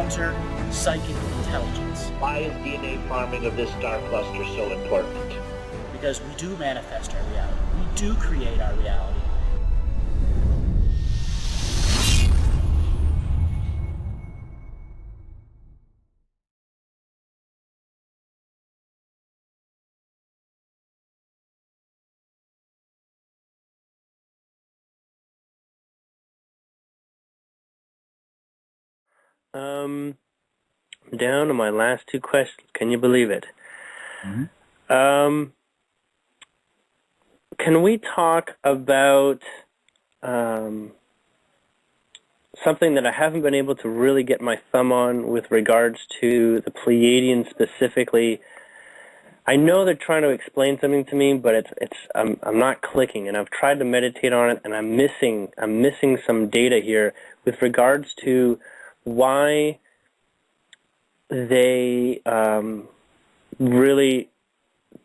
encounter psychic intelligence. Why is DNA farming of this star cluster so important? Because we do manifest our reality. We do create our reality. Down to my last two questions. Can you believe it? Mm-hmm. Can we talk about something that I haven't been able to really get my thumb on with regards to the Pleiadians specifically? I know they're trying to explain something to me, but I'm not clicking, and I've tried to meditate on it, and I'm missing some data here with regards to why they really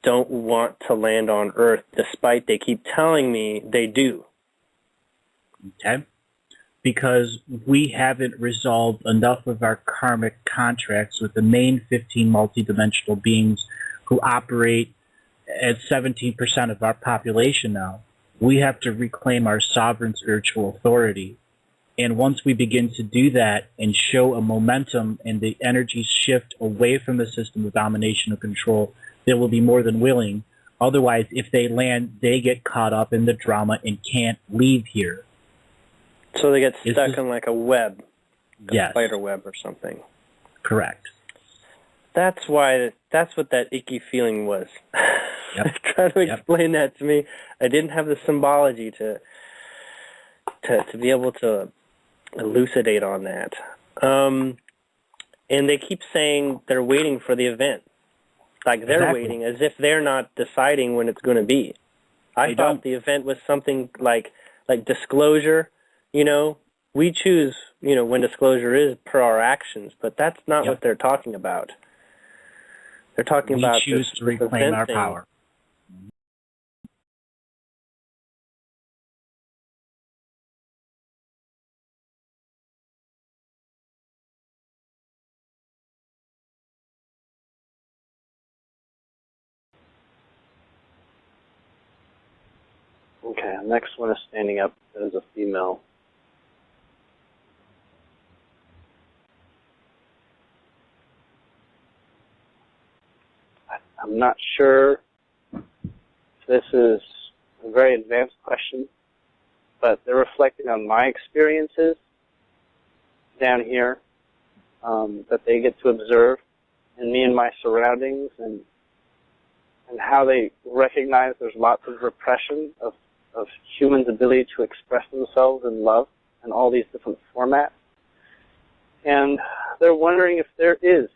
don't want to land on Earth, despite they keep telling me they do. Okay. Because we haven't resolved enough of our karmic contracts with the main 15 multidimensional beings who operate at 17% of our population now. We have to reclaim our sovereign spiritual authority. And once we begin to do that and show a momentum and the energies shift away from the system of domination and control, they will be more than willing. Otherwise, if they land, they get caught up in the drama and can't leave here. So they get stuck in like a web, yes, spider web or something. Correct. That's what that icky feeling was. Yep. Trying to explain that to me. I didn't have the symbology to be able to elucidate on that. And they keep saying they're waiting for the event. Like they're waiting as if they're not deciding when it's going to be. I thought the event was something like disclosure. You know, we choose, when disclosure is per our actions, but that's not what they're talking about. They're talking about we choose to reclaim our power. Okay, the next one is standing up as a female. I'm not sure if this is a very advanced question, but they're reflecting on my experiences down here that they get to observe in me and my surroundings, and how they recognize there's lots of repression of humans' ability to express themselves in love in all these different formats. And they're wondering if there is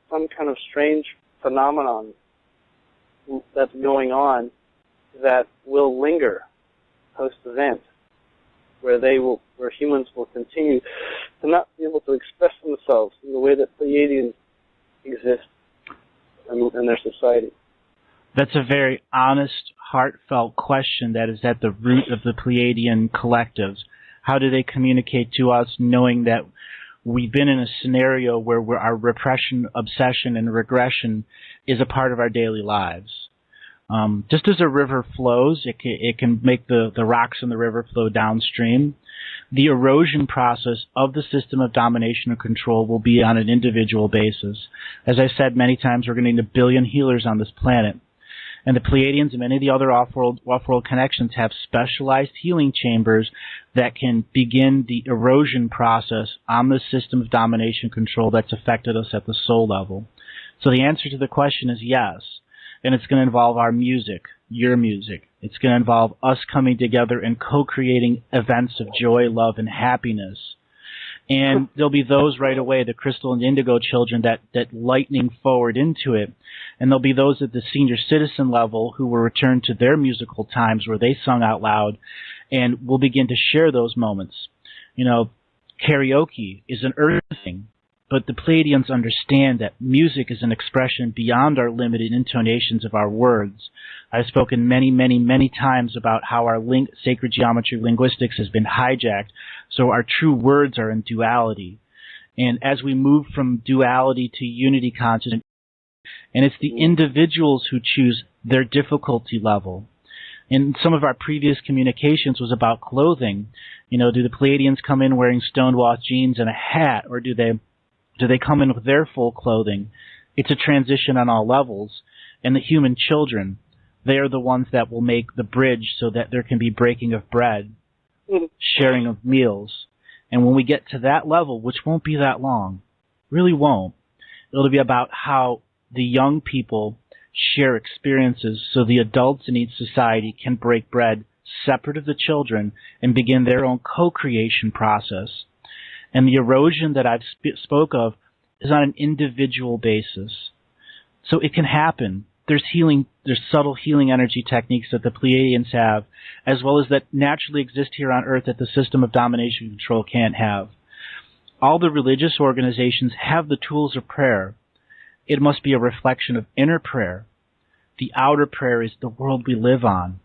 some kind of strange phenomenon that's going on that will linger post-event, where humans will continue to not be able to express themselves in the way that Pleiadians exist in their society. That's a very honest, heartfelt question that is at the root of the Pleiadian collectives. How do they communicate to us knowing that we've been in a scenario where our repression, obsession, and regression is a part of our daily lives? Just as a river flows, it can make the rocks in the river flow downstream. The erosion process of the system of domination and control will be on an individual basis. As I said many times, we're going to need 1 billion healers on this planet. And the Pleiadians and many of the other off-world connections have specialized healing chambers that can begin the erosion process on the system of domination and control that's affected us at the soul level. So the answer to the question is yes. And it's going to involve our music, your music. It's going to involve us coming together and co-creating events of joy, love, and happiness. And there'll be those right away, the crystal and indigo children, that lightning forward into it. And there'll be those at the senior citizen level who will return to their musical times where they sung out loud, and we'll begin to share those moments. Karaoke is an earth thing, but the Pleiadians understand that music is an expression beyond our limited intonations of our words. I've spoken many, many, many times about how our sacred geometry linguistics has been hijacked, so our true words are in duality. And as we move from duality to unity consciousness, and it's the individuals who choose their difficulty level. And some of our previous communications was about clothing. You know, do the Pleiadians come in wearing stonewashed jeans and a hat, or do they come in with their full clothing? It's a transition on all levels. And the human children, they are the ones that will make the bridge so that there can be breaking of bread, sharing of meals. And when we get to that level, which won't be that long, really won't, it'll be about how the young people share experiences so the adults in each society can break bread separate of the children and begin their own co-creation process. And the erosion that I've spoke of is on an individual basis. So it can happen. There's healing, there's subtle healing energy techniques that the Pleiadians have, as well as that naturally exist here on Earth that the system of domination and control can't have. All the religious organizations have the tools of prayer. It must be a reflection of inner prayer. The outer prayer is the world we live on.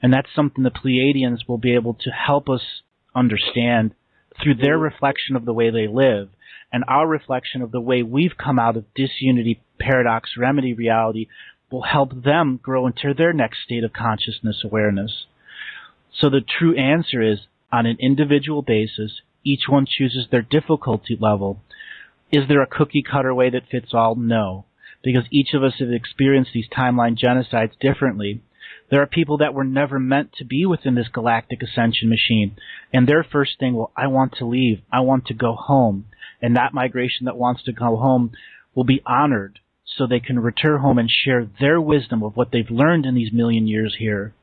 And that's something the Pleiadians will be able to help us understand through their reflection of the way they live and our reflection of the way we've come out of disunity, paradox, remedy reality will help them grow into their next state of consciousness awareness. So the true answer is, on an individual basis, each one chooses their difficulty level. Is there a cookie-cutter way that fits all? No. Because each of us have experienced these timeline genocides differently. There are people that were never meant to be within this galactic ascension machine. And their first thing, well, I want to leave. I want to go home. And that migration that wants to go home will be honored so they can return home and share their wisdom of what they've learned in these million years here.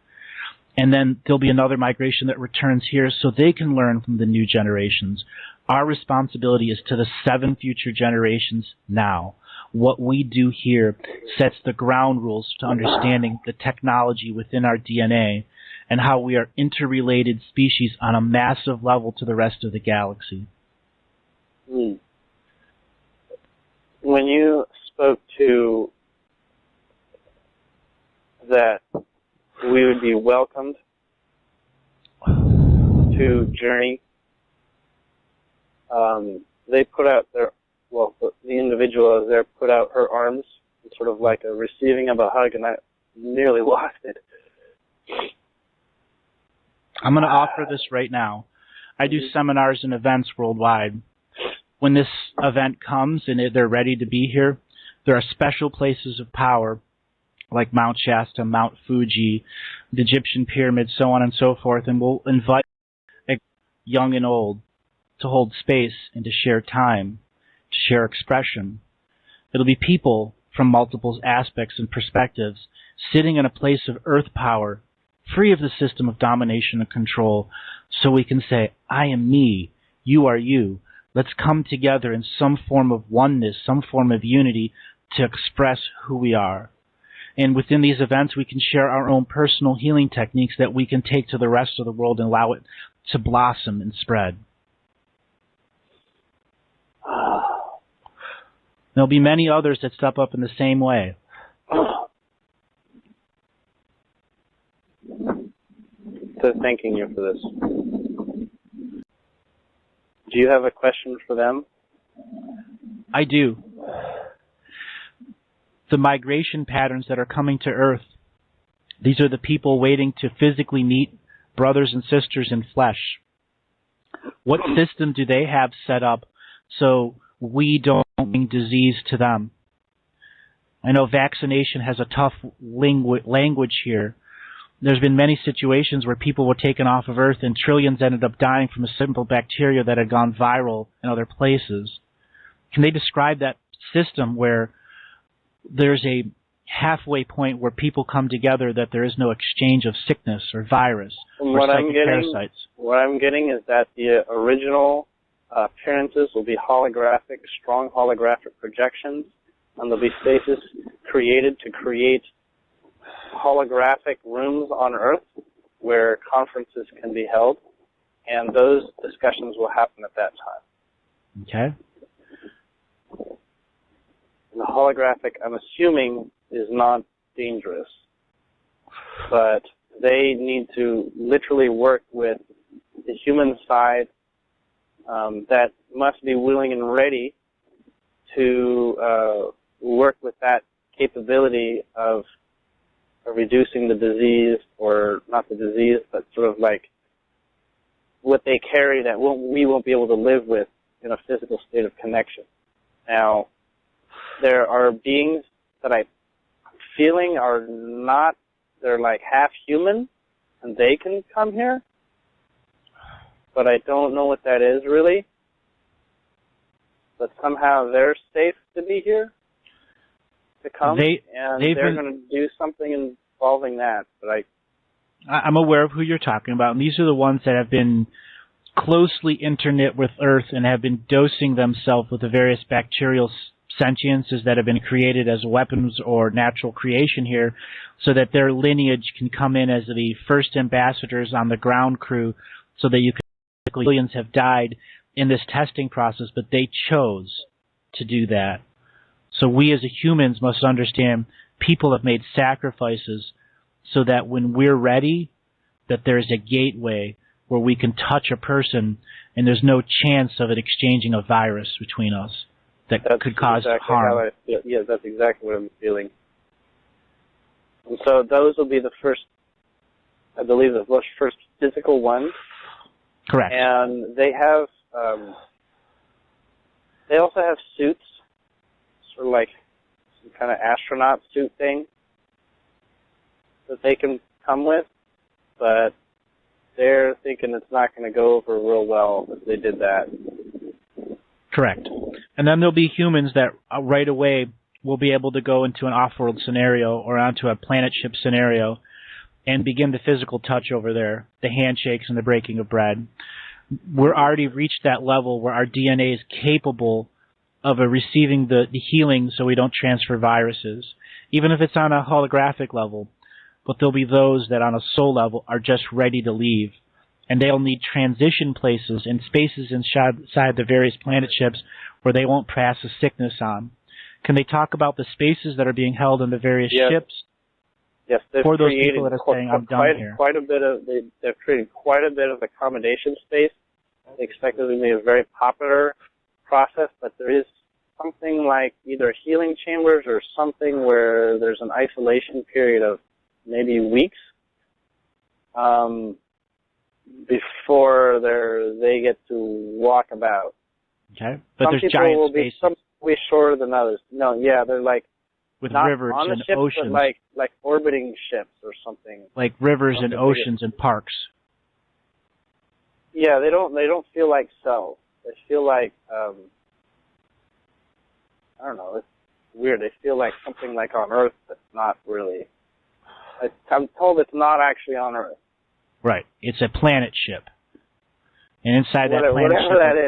And then there'll be another migration that returns here so they can learn from the new generations. Our responsibility is to the 7 future generations now. What we do here sets the ground rules to understanding the technology within our DNA and how we are interrelated species on a massive level to the rest of the galaxy. When you spoke to that we would be welcomed to journey, they put out their, well, the individual there put out her arms, sort of like a receiving of a hug, and I nearly lost it. I'm going to offer this right now. I do seminars and events worldwide. When this event comes and they're ready to be here, there are special places of power like Mount Shasta, Mount Fuji, the Egyptian pyramids, so on and so forth, and we'll invite young and old to hold space and to share time, to share expression. It'll be people from multiple aspects and perspectives sitting in a place of earth power, free of the system of domination and control, so we can say, I am me, you are you. Let's come together in some form of oneness, some form of unity to express who we are. And within these events, we can share our own personal healing techniques that we can take to the rest of the world and allow it to blossom and spread. There'll be many others that step up in the same way. So thanking you for this. Do you have a question for them? I do. The migration patterns that are coming to Earth, these are the people waiting to physically meet brothers and sisters in flesh. What system do they have set up so we don't bring disease to them? I know vaccination has a tough language here. There's been many situations where people were taken off of Earth and trillions ended up dying from a simple bacteria that had gone viral in other places. Can they describe that system where there's a halfway point where people come together that there is no exchange of sickness or virus or psychic parasites? What I'm getting is that the original appearances will be holographic, strong holographic projections, and there'll be spaces created to create holographic rooms on Earth where conferences can be held, and those discussions will happen at that time. Okay. The holographic, I'm assuming, is not dangerous, but they need to literally work with the human side that must be willing and ready to work with that capability of reducing the disease, or not the disease, but sort of like what they carry that we won't be able to live with in a physical state of connection. Now, there are beings that I'm feeling are not, they're like half human, and they can come here, but I don't know what that is really. But somehow they're safe to be here, to come, and they're going to do something involving that. But I'm aware of who you're talking about, and these are the ones that have been closely interknit with Earth and have been dosing themselves with the various bacterial sentiences that have been created as weapons or natural creation here, so that their lineage can come in as the first ambassadors on the ground crew, so that you can, millions have died in this testing process, but they chose to do that. So we as humans must understand people have made sacrifices so that when we're ready, that there's a gateway where we can touch a person and there's no chance of it exchanging a virus between us that could cause harm. How I feel. Yeah, that's exactly what I'm feeling. And so those will be the first, I believe, the first physical ones. Correct. And they have, they also have suits, sort of like some kind of astronaut suit thing that they can come with, but they're thinking it's not going to go over real well if they did that. Correct. And then there'll be humans that right away will be able to go into an off-world scenario or onto a planet ship scenario and begin the physical touch over there, the handshakes and the breaking of bread. We're already reached that level where our DNA is capable of receiving the healing so we don't transfer viruses, even if it's on a holographic level. But there'll be those that on a soul level are just ready to leave. And they'll need transition places and spaces inside the various planet ships where they won't pass a sickness on. Can they talk about the spaces that are being held in the various ships? Yes, they've for those created people that are saying, I'm done here. They've created quite a bit of accommodation space. They expect it to be a very popular process, but there is something like either healing chambers or something where there's an isolation period of maybe weeks before they get to walk about. Okay, but some there's people giant will spaces. be some way shorter than others. No, yeah, they're like with not rivers on the and ships, oceans. but like orbiting ships or something. Like rivers and Something oceans and parks. Yeah, they don't feel like cells. They feel like I don't know. It's weird. They feel like something like on Earth, but not really. I'm told it's not actually on Earth. Right. It's a planet ship. And inside that planet ship are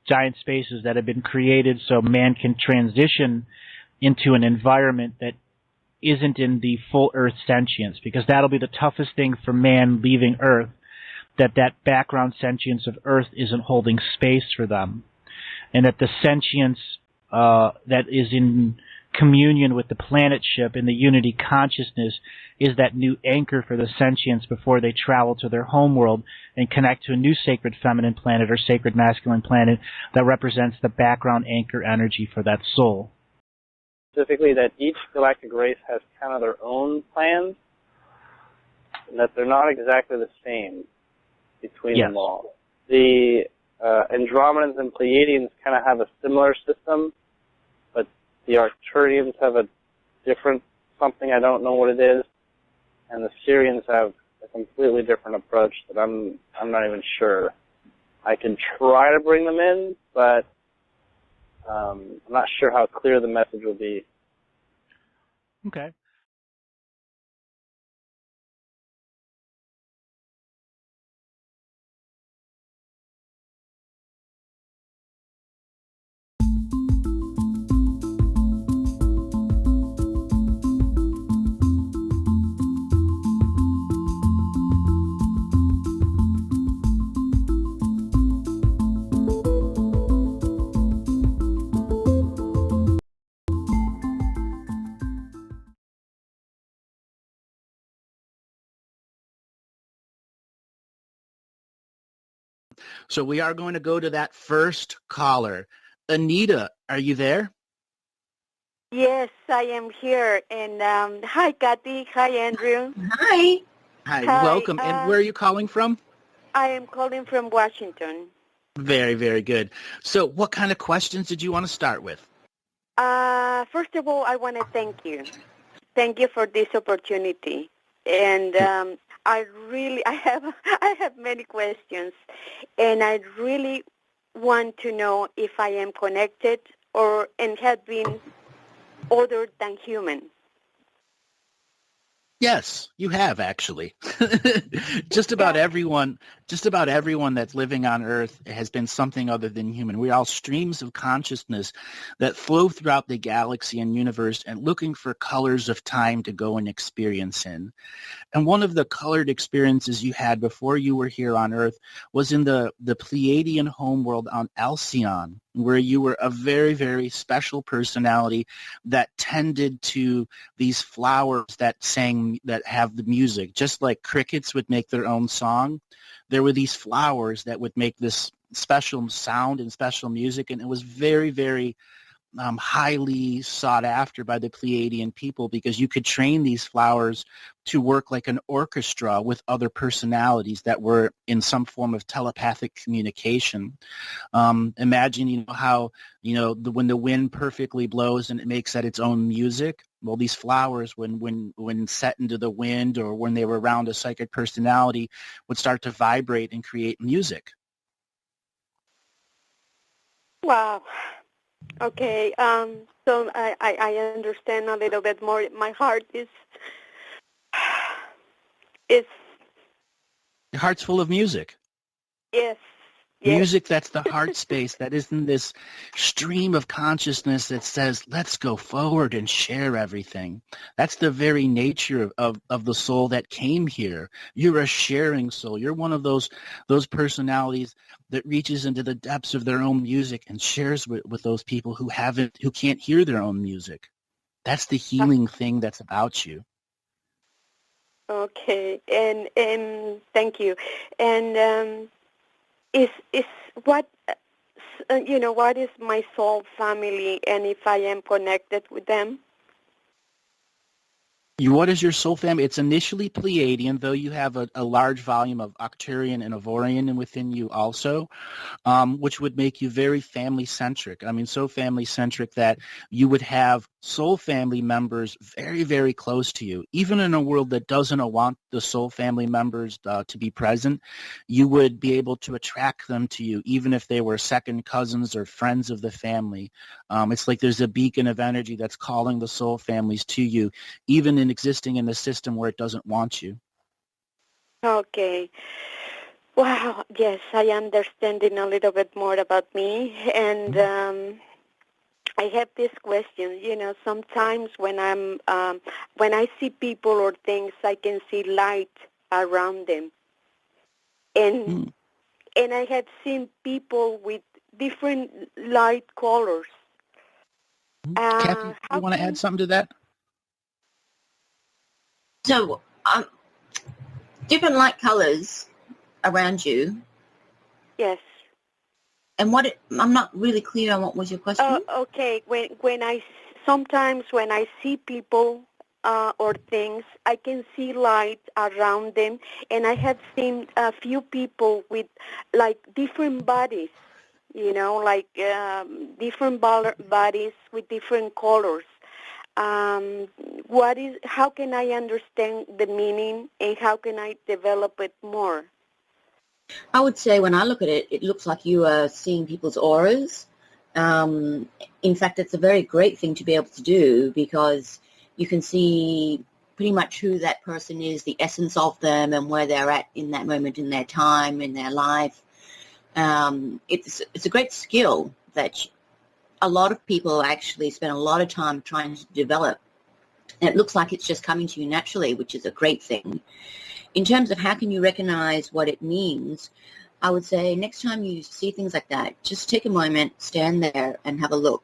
giant spaces that have been created so man can transition into an environment that isn't in the full Earth sentience, because that'll be the toughest thing for man leaving Earth, that background sentience of Earth isn't holding space for them. And that the sentience that is in communion with the planet ship and the unity consciousness is that new anchor for the sentience before they travel to their homeworld and connect to a new sacred feminine planet or sacred masculine planet that represents the background anchor energy for that soul. Specifically that each galactic race has kind of their own plans, and that they're not exactly the same between them all. The Andromedans and Pleiadians kind of have a similar system, but the Arcturians have a different something, I don't know what it is, and the Syrians have a completely different approach that I'm not even sure. I can try to bring them in, but I'm not sure how clear the message will be. Okay. So we are going to go to that first caller. Anita, are you there? Yes, I am here. And hi, Kathy. Hi, Andrew. Hi. Hi, Hi. welcome. And where are you calling from? I am calling from Washington. Very, very good. So what kind of questions did you want to start with? First of all, I want to thank you. Thank you for this opportunity. And I have many questions, and I really want to know if I am connected and have been other than human. Yes, you have actually. Just about everyone that's living on Earth has been something other than human. We're all streams of consciousness that flow throughout the galaxy and universe and looking for colors of time to go and experience in. And one of the colored experiences you had before you were here on Earth was in the Pleiadian homeworld on Alcyon, where you were a very, very special personality that tended to these flowers that have the music. Just like crickets would make their own song, there were these flowers that would make this special sound and special music, and it was very, very highly sought after by the Pleiadian people because you could train these flowers to work like an orchestra with other personalities that were in some form of telepathic communication. Imagine, how, when the wind perfectly blows and it makes that its own music. Well, these flowers, when set into the wind or when they were around a psychic personality, would start to vibrate and create music. Wow. Okay, so I understand a little bit more. My heart is Your heart's full of music. Yes. Music that's the heart space, that isn't this stream of consciousness that says, let's go forward and share everything. That's the very nature of the soul that came here. You're a sharing soul. You're one of those personalities that reaches into the depths of their own music and shares with those people who can't hear their own music. That's the healing thing that's about you. Okay, and thank you. And is what what is my soul family, and if I am connected with them? What is your soul family? It's initially Pleiadian, though you have a large volume of Arcturian and Avorian within you also, which would make you very family-centric. I mean, so family-centric that you would have soul family members very, very close to you. Even in a world that doesn't want the soul family members to be present, you would be able to attract them to you, even if they were second cousins or friends of the family. It's like there's a beacon of energy that's calling the soul families to you, even in existing in the system where it doesn't want you. Okay. Wow. Yes, I understanding a little bit more about me, and I have this question. Sometimes when when I see people or things, I can see light around them, and I have seen people with different light colors. Kathy, you want to add something to that? So, different light colors around you. Yes. And I'm not really clear on what was your question. Okay. Sometimes when I see people or things, I can see light around them, and I have seen a few people with like different bodies, different bodies with different colors. How can I understand the meaning, and how can I develop it more? I would say when I look at it, it looks like you are seeing people's auras. In fact, it's a very great thing to be able to do because you can see pretty much who that person is, the essence of them, and where they're at in that moment in their time, in their life. It's a great skill that a lot of people actually spend a lot of time trying to develop. And it looks like it's just coming to you naturally, which is a great thing. In terms of how can you recognize what it means, I would say next time you see things like that, just take a moment, stand there, and have a look.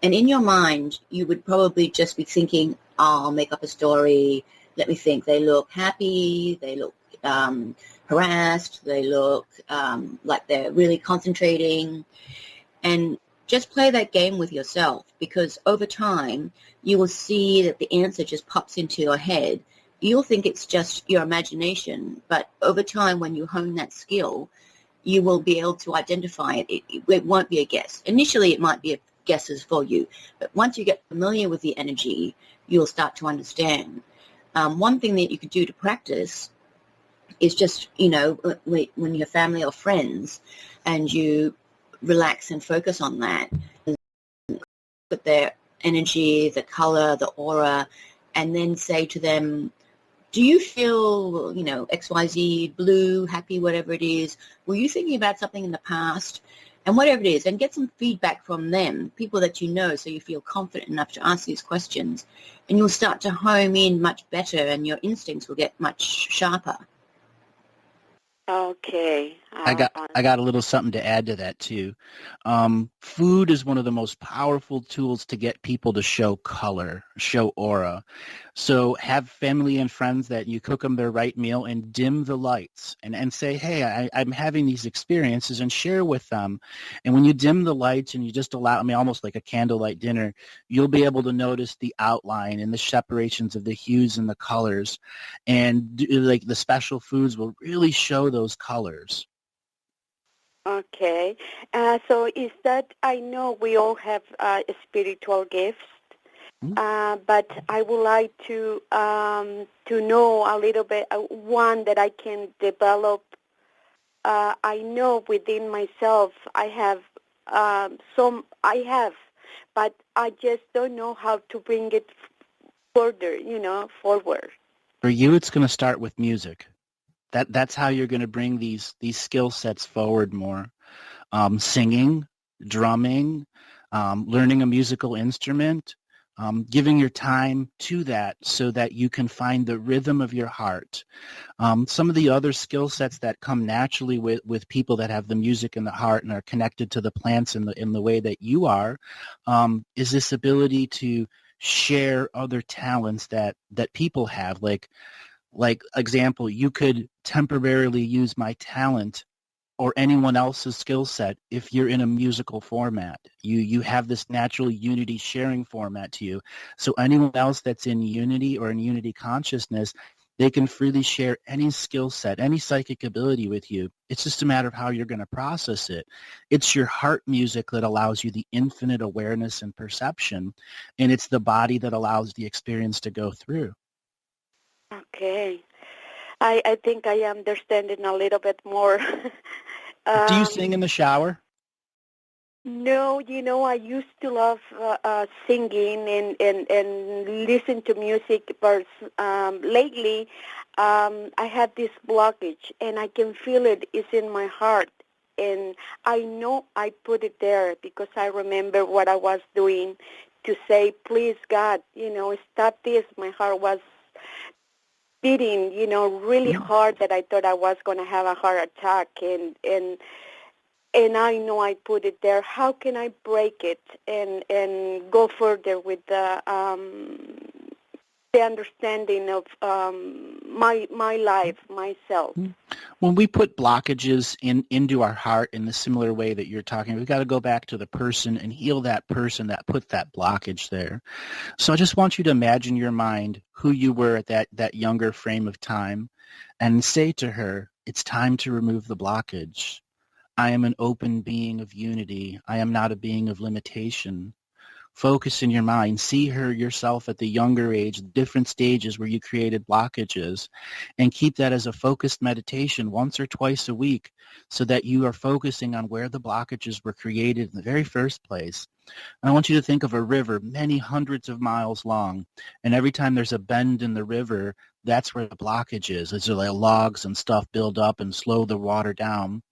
And in your mind, you would probably just be thinking, I'll make up a story. Let me think. They look happy. They look harassed, they look like they're really concentrating. And just play that game with yourself, because over time you will see that the answer just pops into your head. You'll think it's just your imagination, but over time when you hone that skill, you will be able to identify it. It won't be a guess. Initially it might be a guesses for you, but once you get familiar with the energy, you'll start to understand. One thing that you could do to practice is just, when you're family or friends and you relax and focus on that, look at their energy, the color, the aura, and then say to them, do you feel, XYZ, blue, happy, whatever it is? Were you thinking about something in the past? And whatever it is, and get some feedback from them, people that you know, so you feel confident enough to ask these questions. And you'll start to home in much better, and your instincts will get much sharper. Okay. I got a little something to add to that too. Food is one of the most powerful tools to get people to show color, show aura. So have family and friends that you cook them their right meal and dim the lights and say, hey, I'm having these experiences, and share with them. And when you dim the lights and you just allow, almost like a candlelight dinner, you'll be able to notice the outline and the separations of the hues and the colors. And like the special foods will really show those colors. Okay. So is that, I know we all have spiritual gifts, but I would like to know a little bit, one that I can develop. I know within myself I have but I just don't know how to bring it further, forward. For you, it's going to start with music. That's how you're going to bring these skill sets forward more. Singing, drumming, learning a musical instrument, giving your time to that so that you can find the rhythm of your heart. Some of the other skill sets that come naturally with people that have the music in the heart and are connected to the plants in the way that you are, is this ability to share other talents that people have. Like example, you could temporarily use my talent or anyone else's skill set if you're in a musical format. You have this natural unity sharing format to you. So anyone else that's in unity or in unity consciousness, they can freely share any skill set, any psychic ability with you. It's just a matter of how you're going to process it. It's your heart music that allows you the infinite awareness and perception, and it's the body that allows the experience to go through. Okay. I think I am understanding a little bit more. Do you sing in the shower? No, I used to love singing and listen to music, but lately I have this blockage, and I can feel it. It's in my heart, and I know I put it there because I remember what I was doing to say, please, God, stop this. My heart was beating, really hard that I thought I was going to have a heart attack, and I know I put it there. How can I break it and go further with the understanding of my life, myself? When we put blockages into our heart in the similar way that you're talking, we've got to go back to the person and heal that person that put that blockage there. So I just want you to imagine your mind who you were at that younger frame of time and say to her, it's time to remove the blockage. I am an open being of unity. I am not a being of limitation. Focus in your mind. See her yourself at the younger age, different stages where you created blockages, and keep that as a focused meditation once or twice a week so that you are focusing on where the blockages were created in the very first place. And I want you to think of a river many hundreds of miles long, and every time there's a bend in the river, that's where the blockage is. It's like logs and stuff build up and slow the water down.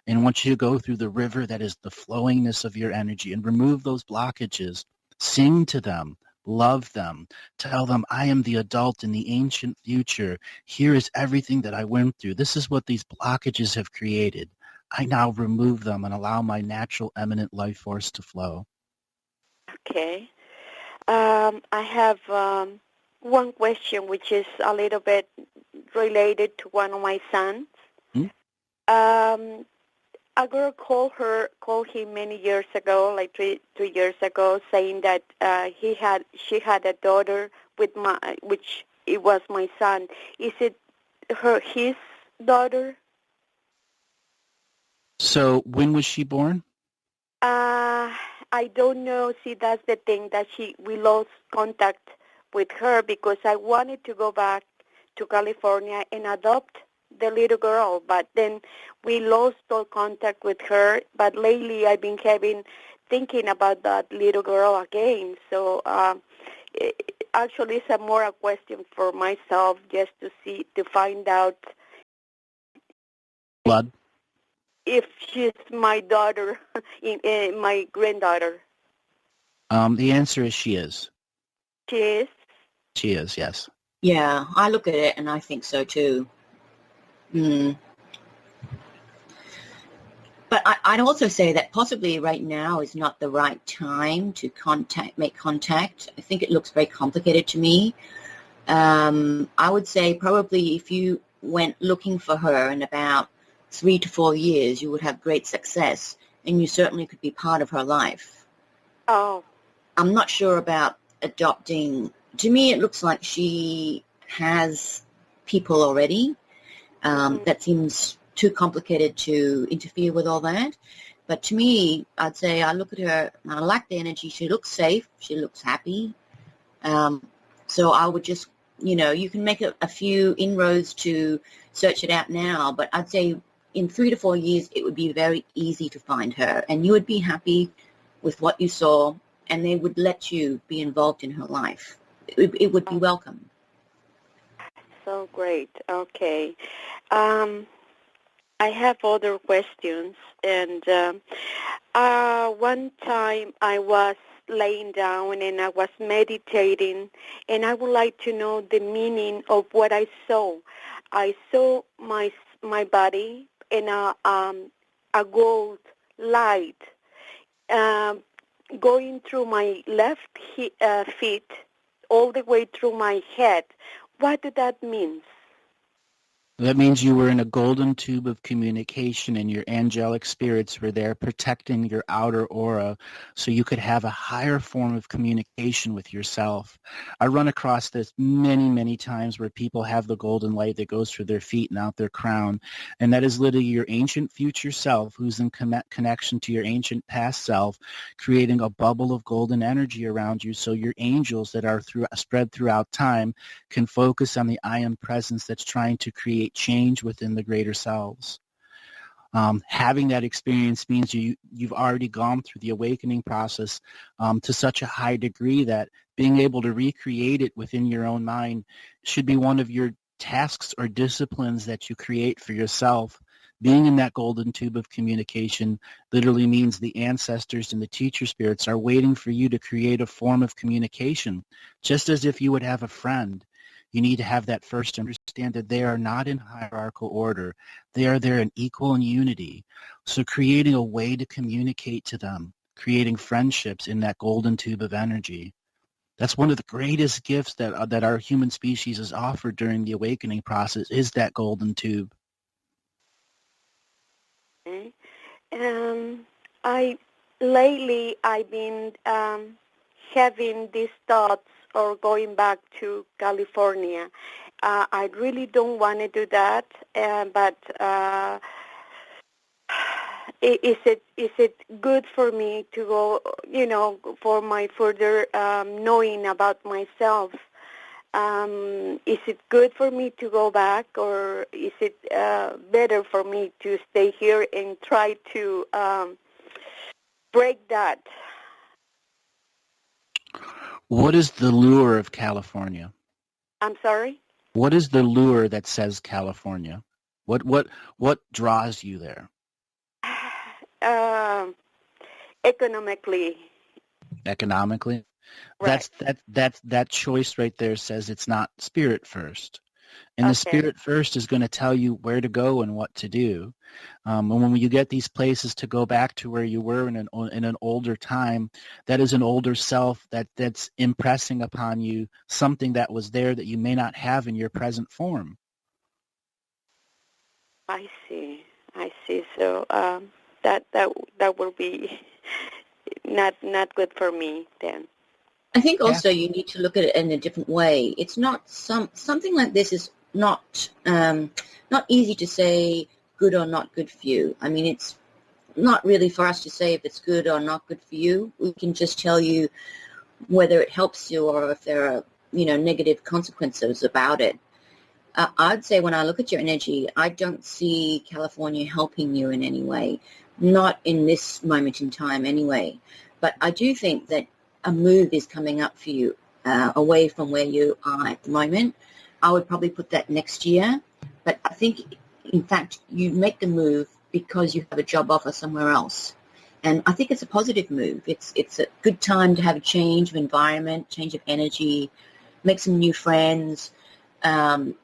And I want you to go through the river that is the flowingness of your energy and remove those blockages. Sing to them, love them, tell them, I am the adult in the ancient future. Here is everything that I went through. This is what these blockages have created. I now remove them and allow my natural eminent life force to flow. Okay. I have one question, which is a little bit related to one of my sons. Hmm? A girl called him many years ago, like three years ago, saying that she had a daughter which it was my son. Is it his daughter? So when was she born? I don't know. See, that's the thing, that we lost contact with her because I wanted to go back to California and adopt the little girl, but then we lost all contact with her. But lately I've been thinking about that little girl again. So actually it's more a question for myself, just to find out Blood. if she's my daughter, my granddaughter. The answer is she is. She is? She is, yes. Yeah, I look at it and I think so too. But I'd also say that possibly right now is not the right time to make contact. I think it looks very complicated to me. I would say probably if you went looking for her in about 3 to 4 years, you would have great success, and you certainly could be part of her life. Oh. I'm not sure about adopting. To me, it looks like she has people already. That seems too complicated to interfere with all that. But to me, I'd say I look at her, and I like the energy. She looks safe. She looks happy. So I would just, you can make a few inroads to search it out now. But I'd say in 3 to 4 years, it would be very easy to find her. And you would be happy with what you saw, and they would let you be involved in her life. It would be welcome. So great. Okay. I have other questions. And one time I was laying down and I was meditating, and I would like to know the meaning of what I saw. I saw my body in a gold light going through my left feet all the way through my head. What does that mean? That means you were in a golden tube of communication and your angelic spirits were there protecting your outer aura so you could have a higher form of communication with yourself. I run across this many, many times where people have the golden light that goes through their feet and out their crown. And that is literally your ancient future self who's in connection to your ancient past self, creating a bubble of golden energy around you so your angels that are spread throughout time can focus on the I am presence that's trying to create change within the greater selves. Having that experience means you've already gone through the awakening process to such a high degree that being able to recreate it within your own mind should be one of your tasks or disciplines that you create for yourself. Being in that golden tube of communication literally means the ancestors and the teacher spirits are waiting for you to create a form of communication, just as if you would have a friend. You need to have that first understand that they are not in hierarchical order. They are there in equal and unity. So creating a way to communicate to them, creating friendships in that golden tube of energy. That's one of the greatest gifts that our human species is offered during the awakening process is that golden tube. Okay. Lately I've been having these thoughts or going back to California. I really don't want to do that, but is it good for me to go, for my further knowing about myself? Is it good for me to go back, or is it better for me to stay here and try to break that? What is the lure of California? I'm sorry? What is the lure that says California? What draws you there? Economically. Economically? Right. That choice right there says it's not spirit first. And Okay. the spirit first is going to tell you where to go and what to do. And when you get these places to go back to where you were in an older time, that is an older self that's impressing upon you something that was there that you may not have in your present form. I see. I see. So that will be not good for me then. I think also you need to look at it in a different way. It's not something like this is not easy to say good or not good for you. I mean, it's not really for us to say if it's good or not good for you. We can just tell you whether it helps you or if there are, negative consequences about it. I'd say when I look at your energy, I don't see California helping you in any way, not in this moment in time anyway. But I do think that a move is coming up for you away from where you are at the moment. I would probably put that next year. But I think, in fact, you make the move because you have a job offer somewhere else. And I think it's a positive move. It's a good time to have a change of environment, change of energy, make some new friends,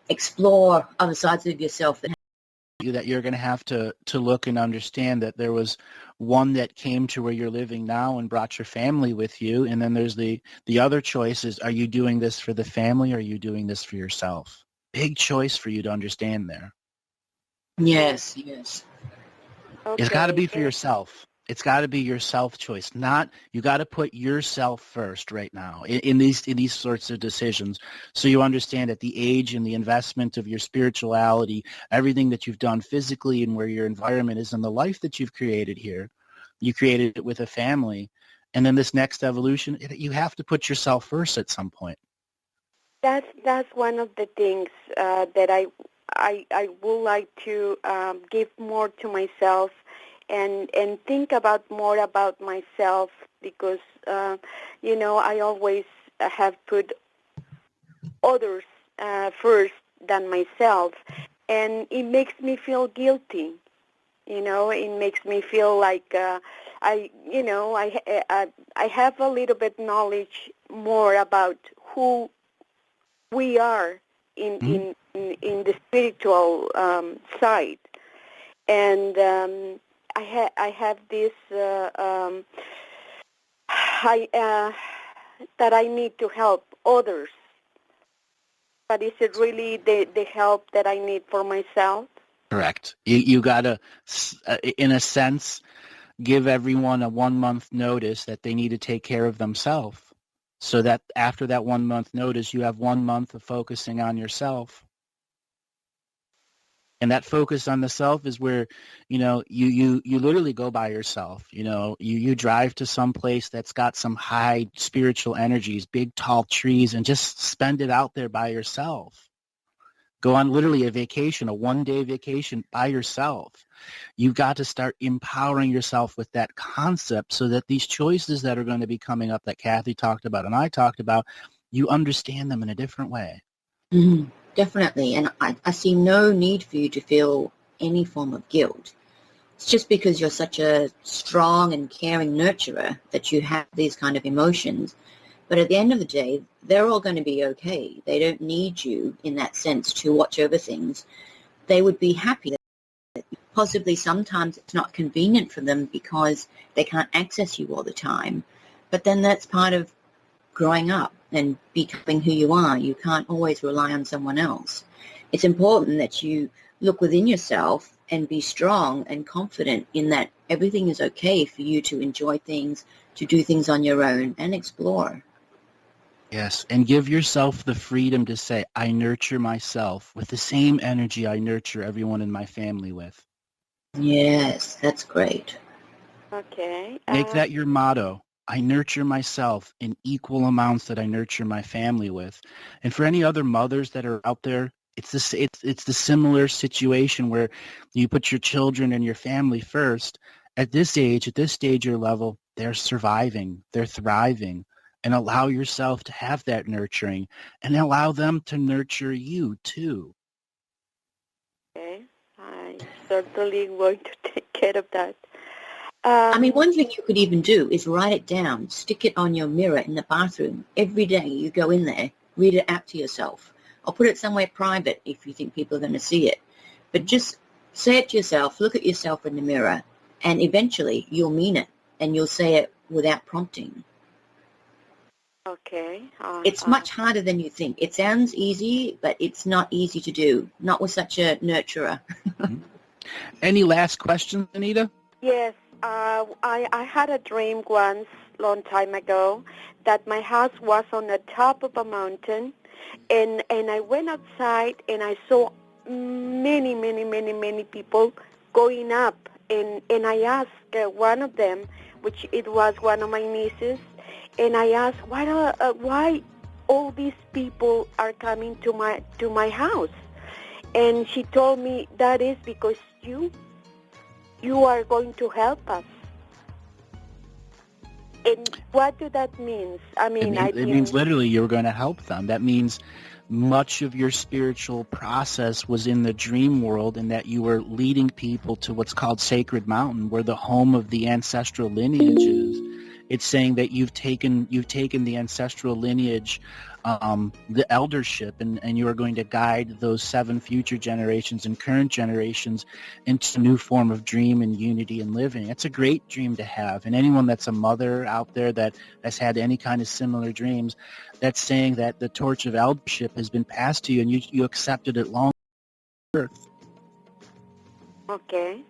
explore other sides of yourself. That you're going to have to look and understand that there was one that came to where you're living now and brought your family with you. And then there's the other choice is, are you doing this for the family or are you doing this for yourself? Big choice for you to understand there. Yes. Okay. It's got to be for yourself. It's got to be your self choice. You got to put yourself first right now in these sorts of decisions. So you understand at the age and the investment of your spirituality, everything that you've done physically and where your environment is and the life that you've created here, you created it with a family. And then this next evolution, you have to put yourself first at some point. That's one of the things that I would like to give more to myself and think about more about myself because, I always have put others first than myself, and it makes me feel guilty. It makes me feel like I have a little bit knowledge more about who we are in the spiritual side, and I have this that I need to help others, but is it really the help that I need for myself? Correct. You got to, in a sense, give everyone a 1 month notice that they need to take care of themselves. So that after that 1 month notice, you have 1 month of focusing on yourself. And that focus on the self is where, you literally go by yourself. You drive to some place that's got some high spiritual energies, big, tall trees, and just spend it out there by yourself. Go on literally a vacation, a 1-day vacation by yourself. You've got to start empowering yourself with that concept so that these choices that are going to be coming up that Kathy talked about and I talked about, you understand them in a different way. Mm-hmm. Definitely. And I see no need for you to feel any form of guilt. It's just because you're such a strong and caring nurturer that you have these kind of emotions. But at the end of the day, they're all going to be okay. They don't need you in that sense to watch over things. They would be happy that possibly sometimes it's not convenient for them because they can't access you all the time. But then that's part of growing up and becoming who you are. You can't always rely on someone else. It's important that you look within yourself and be strong and confident in that everything is okay for you to enjoy things, to do things on your own and explore. Yes, and give yourself the freedom to say, I nurture myself with the same energy I nurture everyone in my family with. Yes, that's great. Okay. Make that your motto. I nurture myself in equal amounts that I nurture my family with. And for any other mothers that are out there, it's the similar situation where you put your children and your family first. At this age, at this stage or level, they're surviving, they're thriving, and allow yourself to have that nurturing and allow them to nurture you too. Okay. I certainly going to take care of that. One thing you could even do is write it down, stick it on your mirror in the bathroom. Every day you go in there, read it out to yourself. Or put it somewhere private if you think people are going to see it. But just say it to yourself, look at yourself in the mirror, and eventually you'll mean it, and you'll say it without prompting. Okay. It's much harder than you think. It sounds easy, but it's not easy to do, not with such a nurturer. Any last questions, Anita? Yes. I had a dream once, long time ago, that my house was on the top of a mountain, and I went outside and I saw many people going up, and I asked one of them, which it was one of my nieces, and I asked why all these people are coming to my house, and she told me that is because you are going to help us. And what do that mean? I mean, it means literally you're going to help them. That means much of your spiritual process was in the dream world, and that you were leading people to what's called Sacred Mountain, where the home of the ancestral lineage is. It's saying that you've taken the ancestral lineage, the eldership, and you are going to guide those 7 future generations and current generations into a new form of dream and unity and living. It's a great dream to have. And anyone that's a mother out there that has had any kind of similar dreams, that's saying that the torch of eldership has been passed to you, and you accepted it long ago. Okay.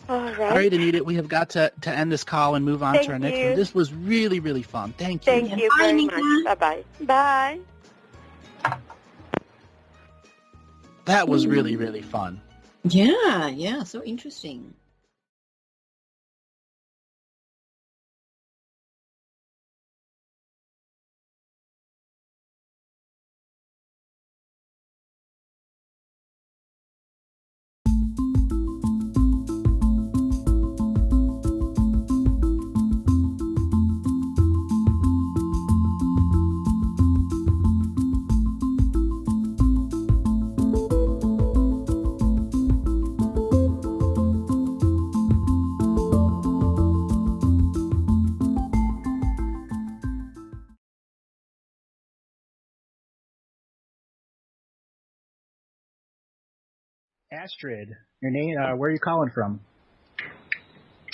All right. All right, Anita, we have got to end this call and move on to our next one. This was really, really fun. Thank you. Thank you very much. Bye-bye. Bye. That was really, really fun. Yeah, so interesting. Astrid, your name? Where are you calling from?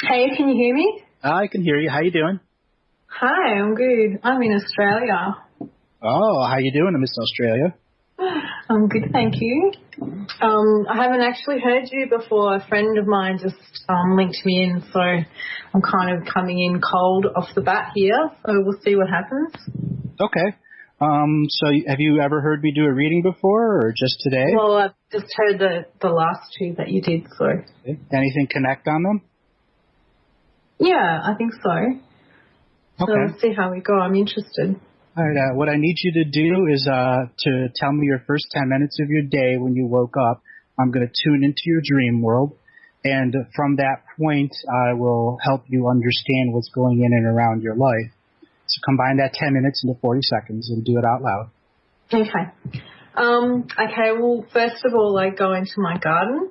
Hey, can you hear me? I can hear you. How you doing? Hi, I'm good. I'm in Australia. Oh, how you doing, Miss Australia? I'm good, thank you. I haven't actually heard you before. A friend of mine just linked me in, so I'm kind of coming in cold off the bat here, so we'll see what happens. Okay. So have you ever heard me do a reading before, or just today? Well, I've just heard the last 2 that you did, so. Okay. Anything connect on them? Yeah, I think so. So Okay. we'll see how we go. I'm interested. All right. What I need you to do is to tell me your first 10 minutes of your day when you woke up. I'm going to tune into your dream world, and from that point, I will help you understand what's going in and around your life. So combine that 10 minutes into 40 seconds and do it out loud. Okay. Okay, well, first of all, I go into my garden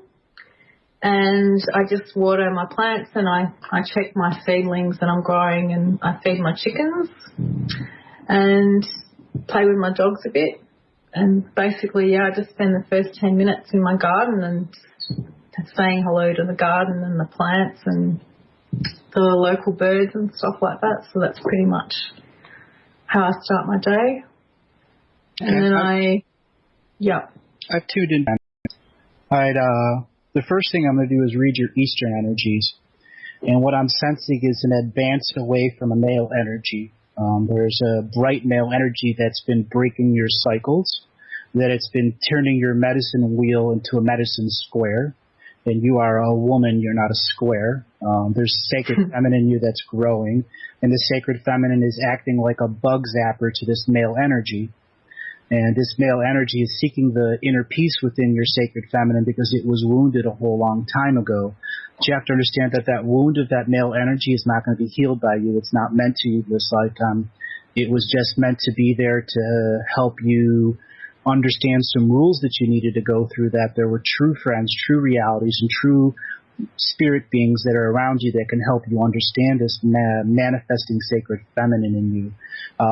and I just water my plants, and I check my seedlings that I'm growing, and I feed my chickens and play with my dogs a bit. And basically, yeah, I just spend the first 10 minutes in my garden and saying hello to the garden and the plants and the local birds and stuff like that. So that's pretty much how I start my day. And then I've tuned in. All right, the first thing I'm going to do is read your Eastern energies. And what I'm sensing is an advance away from a male energy. There's a bright male energy that's been breaking your cycles, that it's been turning your medicine wheel into a medicine square. And you are a woman, you're not a square. There's sacred feminine in you that's growing, and the sacred feminine is acting like a bug zapper to this male energy. And this male energy is seeking the inner peace within your sacred feminine because it was wounded a whole long time ago. But you have to understand that that wound of that male energy is not going to be healed by you. It's not meant to you this lifetime. It was just meant to be there to help you understand some rules that you needed to go through, that there were true friends, true realities, and true spirit beings that are around you that can help you understand this manifesting sacred feminine in you.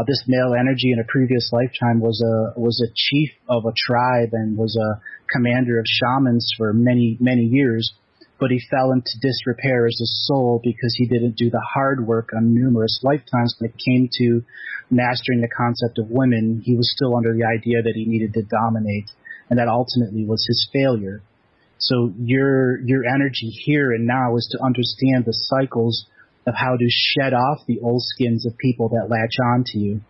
This male energy in a previous lifetime was a chief of a tribe and was a commander of shamans for many, many years. but he fell into disrepair as a soul because he didn't do the hard work on numerous lifetimes. When it came to mastering the concept of women, he was still under the idea that he needed to dominate, and that ultimately was his failure. So your energy here and now is to understand the cycles of how to shed off the old skins of people that latch on to you.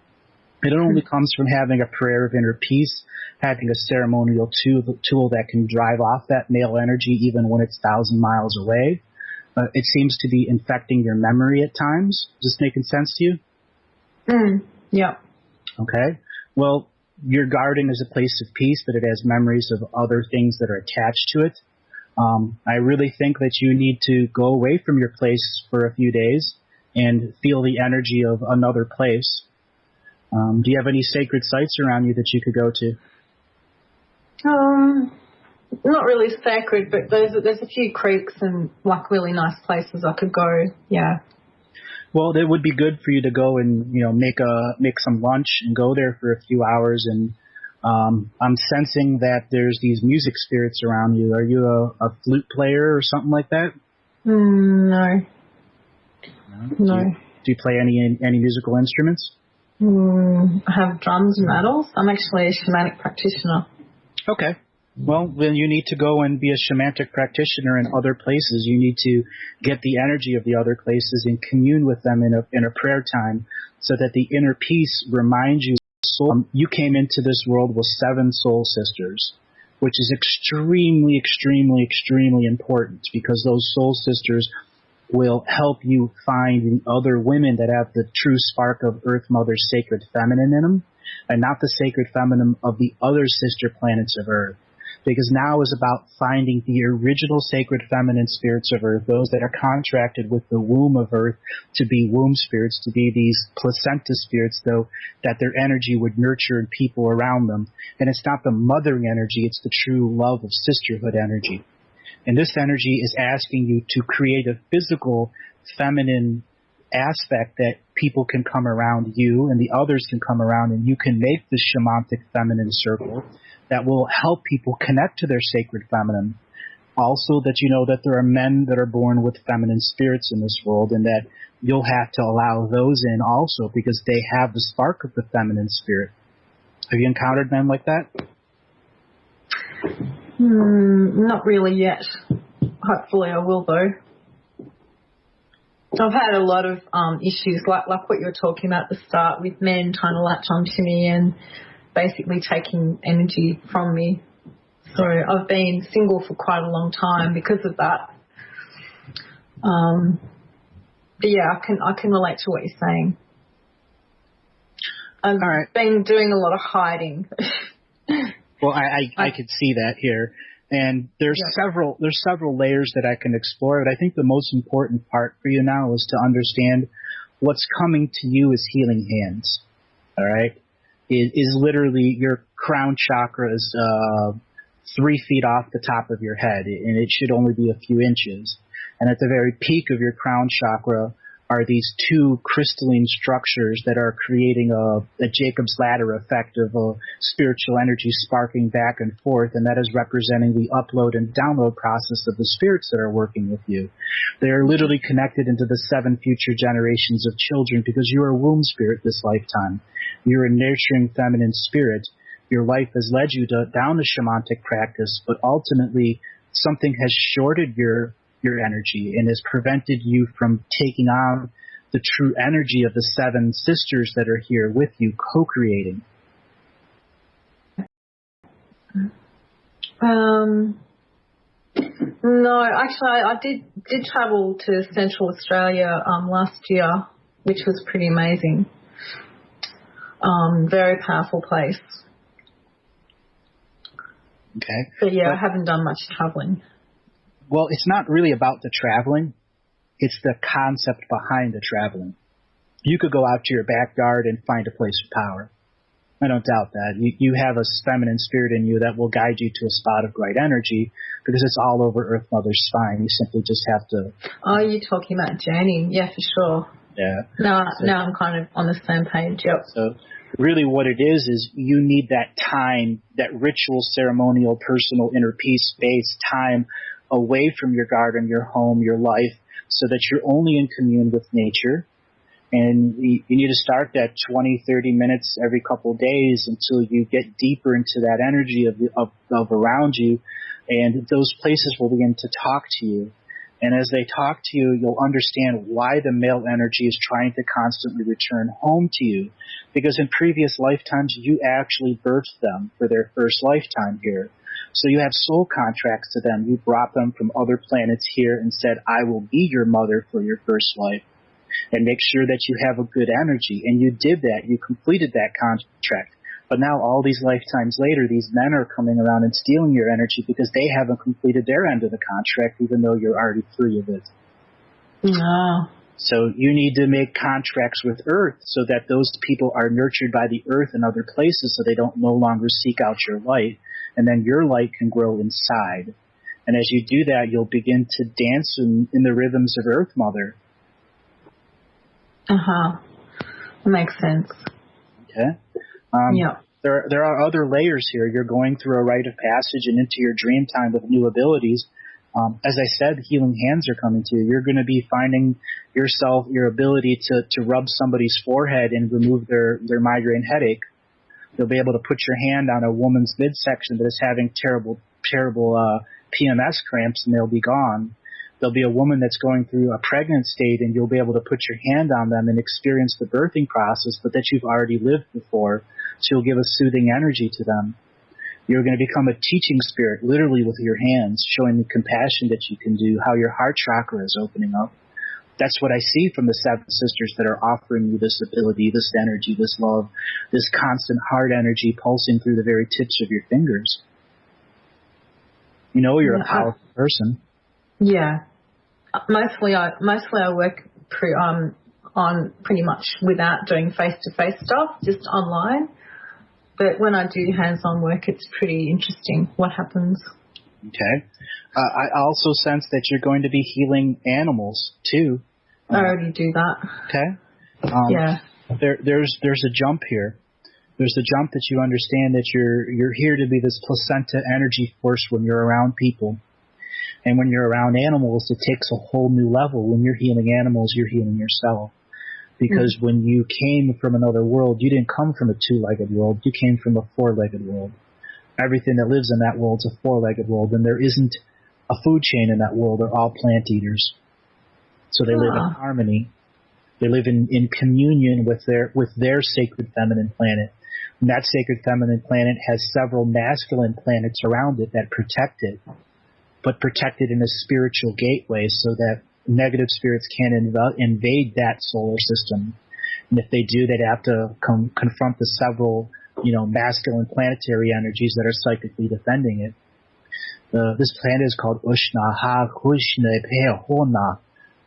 It only comes from having a prayer of inner peace, having a ceremonial tool that can drive off that male energy even when it's 1,000 miles away. It seems to be infecting your memory at times. Is this making sense to you? Yeah. Okay. Well, your garden is a place of peace, but it has memories of other things that are attached to it. I really think that you need to go away from your place for a few days and feel the energy of another place. Do you have any sacred sites around you that you could go to? Not really sacred, but there's a few creeks and like really nice places I could go. Yeah. Well, it would be good for you to go and make some lunch and go there for a few hours. And I'm sensing that there's these music spirits around you. Are you a flute player or something like that? No. Do you play any musical instruments? I have drums and rattles. I'm actually a shamanic practitioner. Okay. Well, then you need to go and be a shamanic practitioner in other places. You need to get the energy of the other places and commune with them in a prayer time so that the inner peace reminds you. You came into this world with 7 soul sisters, which is extremely, extremely, extremely important because those soul sisters will help you find the other women that have the true spark of Earth Mother's sacred feminine in them, and not the sacred feminine of the other sister planets of Earth. Because now is about finding the original sacred feminine spirits of Earth, those that are contracted with the womb of Earth to be womb spirits, to be these placenta spirits, though, that their energy would nurture people around them. And it's not the mothering energy, it's the true love of sisterhood energy. And this energy is asking you to create a physical feminine aspect that people can come around you and the others can come around, and you can make the shamanic feminine circle that will help people connect to their sacred feminine. Also that you know that there are men that are born with feminine spirits in this world, and that you'll have to allow those in also because they have the spark of the feminine spirit. Have you encountered men like that? Not really yet. Hopefully I will, though. I've had a lot of issues, like what you were talking about at the start, with men trying to latch onto me and basically taking energy from me. So I've been single for quite a long time because of that. But yeah, I can relate to what you're saying. I've been doing a lot of hiding. Well, I could see that here. And there's several layers that I can explore, but I think the most important part for you now is to understand what's coming to you as healing hands. All right? It is literally your crown chakra is 3 feet off the top of your head, and it should only be a few inches. And at the very peak of your crown chakra are these 2 crystalline structures that are creating a Jacob's ladder effect of a spiritual energy sparking back and forth, and that is representing the upload and download process of the spirits that are working with you. They are literally connected into the 7 future generations of children because you are a womb spirit this lifetime. You're a nurturing feminine spirit. Your life has led you down the shamanic practice, but ultimately something has shorted your energy and has prevented you from taking on the true energy of the 7 sisters that are here with you co-creating. No, actually I did travel to Central Australia last year, which was pretty amazing. Very powerful place. Okay. But yeah, I haven't done much traveling. Well, it's not really about the traveling. It's the concept behind the traveling. You could go out to your backyard and find a place of power. I don't doubt that. You have a feminine spirit in you that will guide you to a spot of bright energy because it's all over Earth Mother's spine. You simply just have to... Oh, you're talking about journeying. Yeah, for sure. Yeah. Now I'm kind of on the same page, yep. So really what it is you need that time, that ritual, ceremonial, personal, inner peace space time away from your garden, your home, your life, so that you're only in commune with nature. And you need to start that 20, 30 minutes every couple of days until you get deeper into that energy of around you. And those places will begin to talk to you. And as they talk to you, you'll understand why the male energy is trying to constantly return home to you. Because in previous lifetimes, you actually birthed them for their first lifetime here. So you have soul contracts to them. You brought them from other planets here and said, I will be your mother for your first life. And make sure that you have a good energy. And you did that. You completed that contract. But now all these lifetimes later, these men are coming around and stealing your energy because they haven't completed their end of the contract, even though you're already free of it. No. So you need to make contracts with Earth so that those people are nurtured by the Earth and other places so they don't no longer seek out your light. And then your light can grow inside. And as you do that, you'll begin to dance in the rhythms of Earth Mother. Uh-huh. Makes sense. Okay. Yeah. There are other layers here. You're going through a rite of passage and into your dream time with new abilities. As I said, healing hands are coming to you. You're going to be finding yourself, your ability to rub somebody's forehead and remove their migraine headache. You'll be able to put your hand on a woman's midsection that is having terrible PMS cramps, and they'll be gone. There'll be a woman that's going through a pregnant state, and you'll be able to put your hand on them and experience the birthing process, but that you've already lived before. So you'll give a soothing energy to them. You're going to become a teaching spirit, literally with your hands, showing the compassion that you can do, how your heart chakra is opening up. That's what I see from the seven sisters that are offering you this ability, this energy, this love, this constant heart energy pulsing through the very tips of your fingers. You know you're a powerful person. Yeah. Mostly I work on pretty much without doing face-to-face stuff, just online. But when I do hands-on work, it's pretty interesting what happens. Okay. I also sense that you're going to be healing animals, too. I already do that. Okay. Yeah. There's a jump here. There's a jump that you understand that you're here to be this placenta energy force when you're around people. And when you're around animals, it takes a whole new level. When you're healing animals, you're healing yourself. Because when you came from another world, you didn't come from a two-legged world. You came from a four-legged world. Everything that lives in that world is a four-legged world, and there isn't a food chain in that world. They're all plant eaters. So they live in harmony. They live in communion with their sacred feminine planet. And that sacred feminine planet has several masculine planets around it that protect it, but protect it in a spiritual gateway so that negative spirits can't invade that solar system. And if they do, they'd have to confront the several, masculine planetary energies that are psychically defending it. This planet is called Ushna Ha Kushna Hona.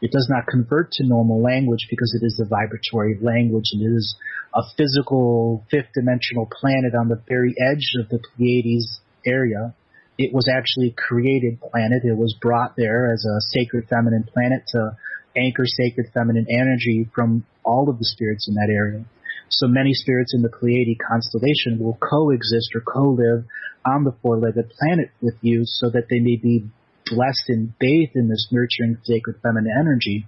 It does not convert to normal language because it is a vibratory language, and it is a physical fifth-dimensional planet on the very edge of the Pleiades area. It was actually a created planet. It was brought there as a sacred feminine planet to anchor sacred feminine energy from all of the spirits in that area. So many spirits in the Pleiadian constellation will coexist or co-live on the four-legged planet with you so that they may be blessed and bathed in this nurturing sacred feminine energy.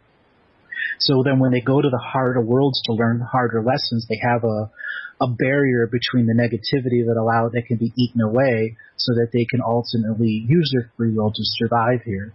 So then when they go to the harder worlds to learn harder lessons, they have a barrier between the negativity that can be eaten away so that they can ultimately use their free will to survive here.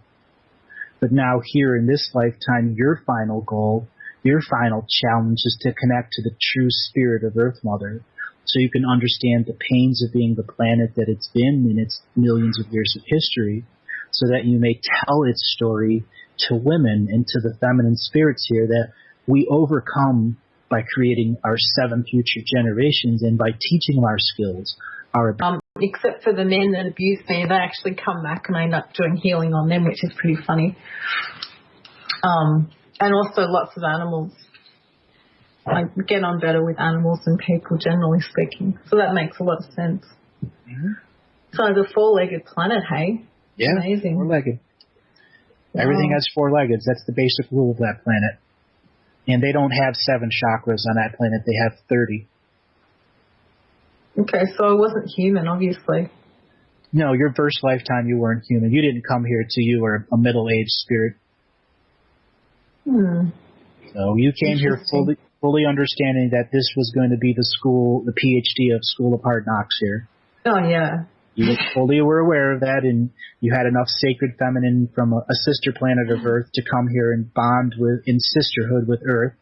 But now here in this lifetime, your final goal, your final challenge is to connect to the true spirit of Earth Mother so you can understand the pains of being the planet that it's been in its millions of years of history so that you may tell its story to women and to the feminine spirits here that we overcome by creating our 7 future generations and by teaching them our skills. Except for the men that abuse me, they actually come back and I end up doing healing on them, which is pretty funny. And also lots of animals. I get on better with animals than people, generally speaking. So that makes a lot of sense. Mm-hmm. So the four-legged planet, hey? Yeah, amazing. Four-legged. Everything has 4 legs. That's the basic rule of that planet. And they don't have 7 chakras on that planet. They have 30. Okay, so I wasn't human, obviously. No, your first lifetime you weren't human. You didn't come here till you were a middle-aged spirit. So you came here fully understanding that this was going to be the PhD of School of Hard Knocks here. Oh, yeah. You fully were aware of that, and you had enough sacred feminine from a sister planet of Earth to come here and bond in sisterhood with Earth.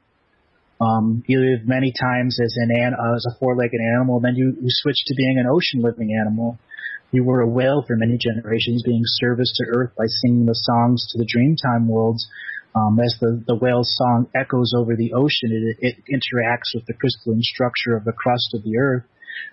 You lived many times as a four-legged animal, then you switched to being an ocean-living animal. You were a whale for many generations, being service to Earth by singing the songs to the Dreamtime worlds. As the whale's song echoes over the ocean, it interacts with the crystalline structure of the crust of the Earth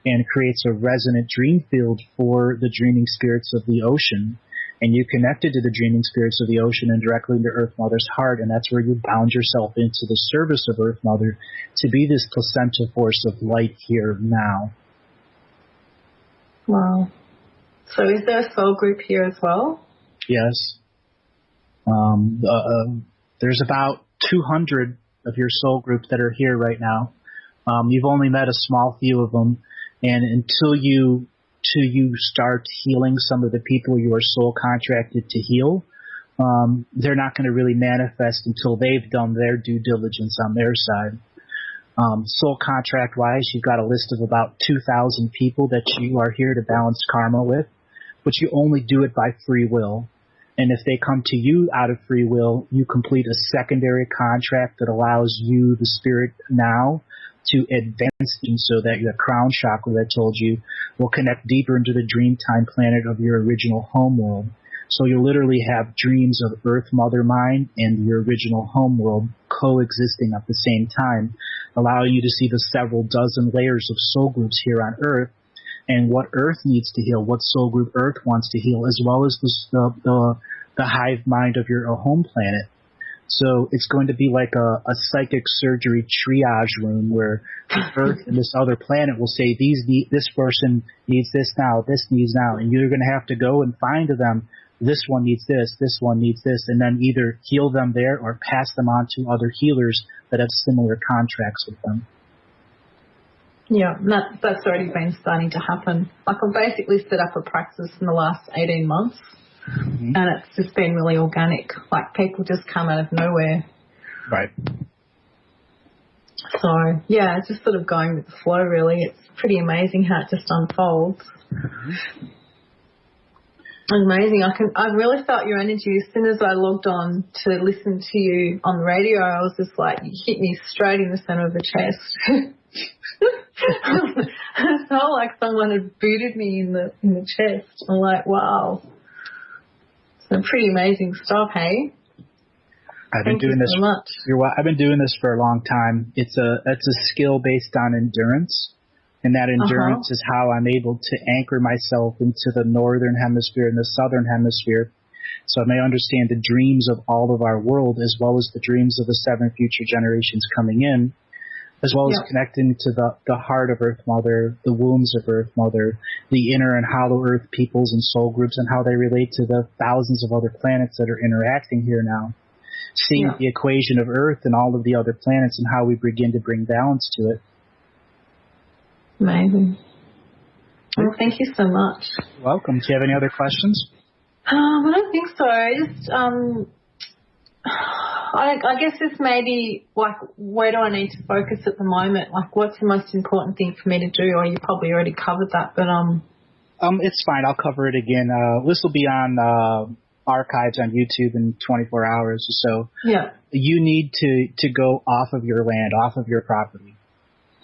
and creates a resonant dream field for the dreaming spirits of the ocean. And you connected to the dreaming spirits of the ocean and directly into Earth Mother's heart, and that's where you bound yourself into the service of Earth Mother to be this placenta force of light here now. Wow. So is there a soul group here as well? Yes. There's about 200 of your soul groups that are here right now. You've only met a small few of them, and until you start healing some of the people you are soul contracted to heal, they're not going to really manifest until they've done their due diligence on their side. Soul contract wise, you've got a list of about 2,000 people that you are here to balance karma with, but you only do it by free will. And if they come to you out of free will, you complete a secondary contract that allows you, the spirit now, to advance so that your crown chakra that I told you will connect deeper into the Dreamtime planet of your original homeworld. So you'll literally have dreams of Earth Mother Mind and your original homeworld coexisting at the same time, allowing you to see the several dozen layers of soul groups here on Earth and what Earth needs to heal, what soul group Earth wants to heal, as well as the hive mind of your home planet. So it's going to be like a psychic surgery triage room where Earth and this other planet will say, this person needs this now, this needs now, and you're going to have to go and find to them, this one needs this one needs this, and then either heal them there or pass them on to other healers that have similar contracts with them. Yeah, that's already been starting to happen. Like I've basically set up a practice in the last 18 months. Mm-hmm. And it's just been really organic. Like people just come out of nowhere. Right. So, yeah, it's just sort of going with the flow, really. It's pretty amazing how it just unfolds. Mm-hmm. Amazing. I really felt your energy as soon as I logged on to listen to you on the radio. I was just like, you hit me straight in the center of the chest. I felt like someone had booted me in the chest. I'm like, wow. Some pretty amazing stuff, hey? Thank you so much. I've been doing this for a long time. It's a skill based on endurance, and that endurance is how I'm able to anchor myself into the northern hemisphere and the southern hemisphere, so I may understand the dreams of all of our world as well as the dreams of the 7 future generations coming in, as well as connecting to the heart of Earth Mother, the wombs of Earth Mother, the inner and hollow Earth peoples and soul groups, and how they relate to the thousands of other planets that are interacting here now. Seeing the equation of Earth and all of the other planets and how we begin to bring balance to it. Amazing. Well, thank you so much. You're welcome. Do you have any other questions? I don't think so. I guess this may be, like, where do I need to focus at the moment? Like, what's the most important thing for me to do? Or you probably already covered that, but it's fine. I'll cover it again. This will be on archives on YouTube in 24 hours or so. Yeah. You need to go off of your land, off of your property.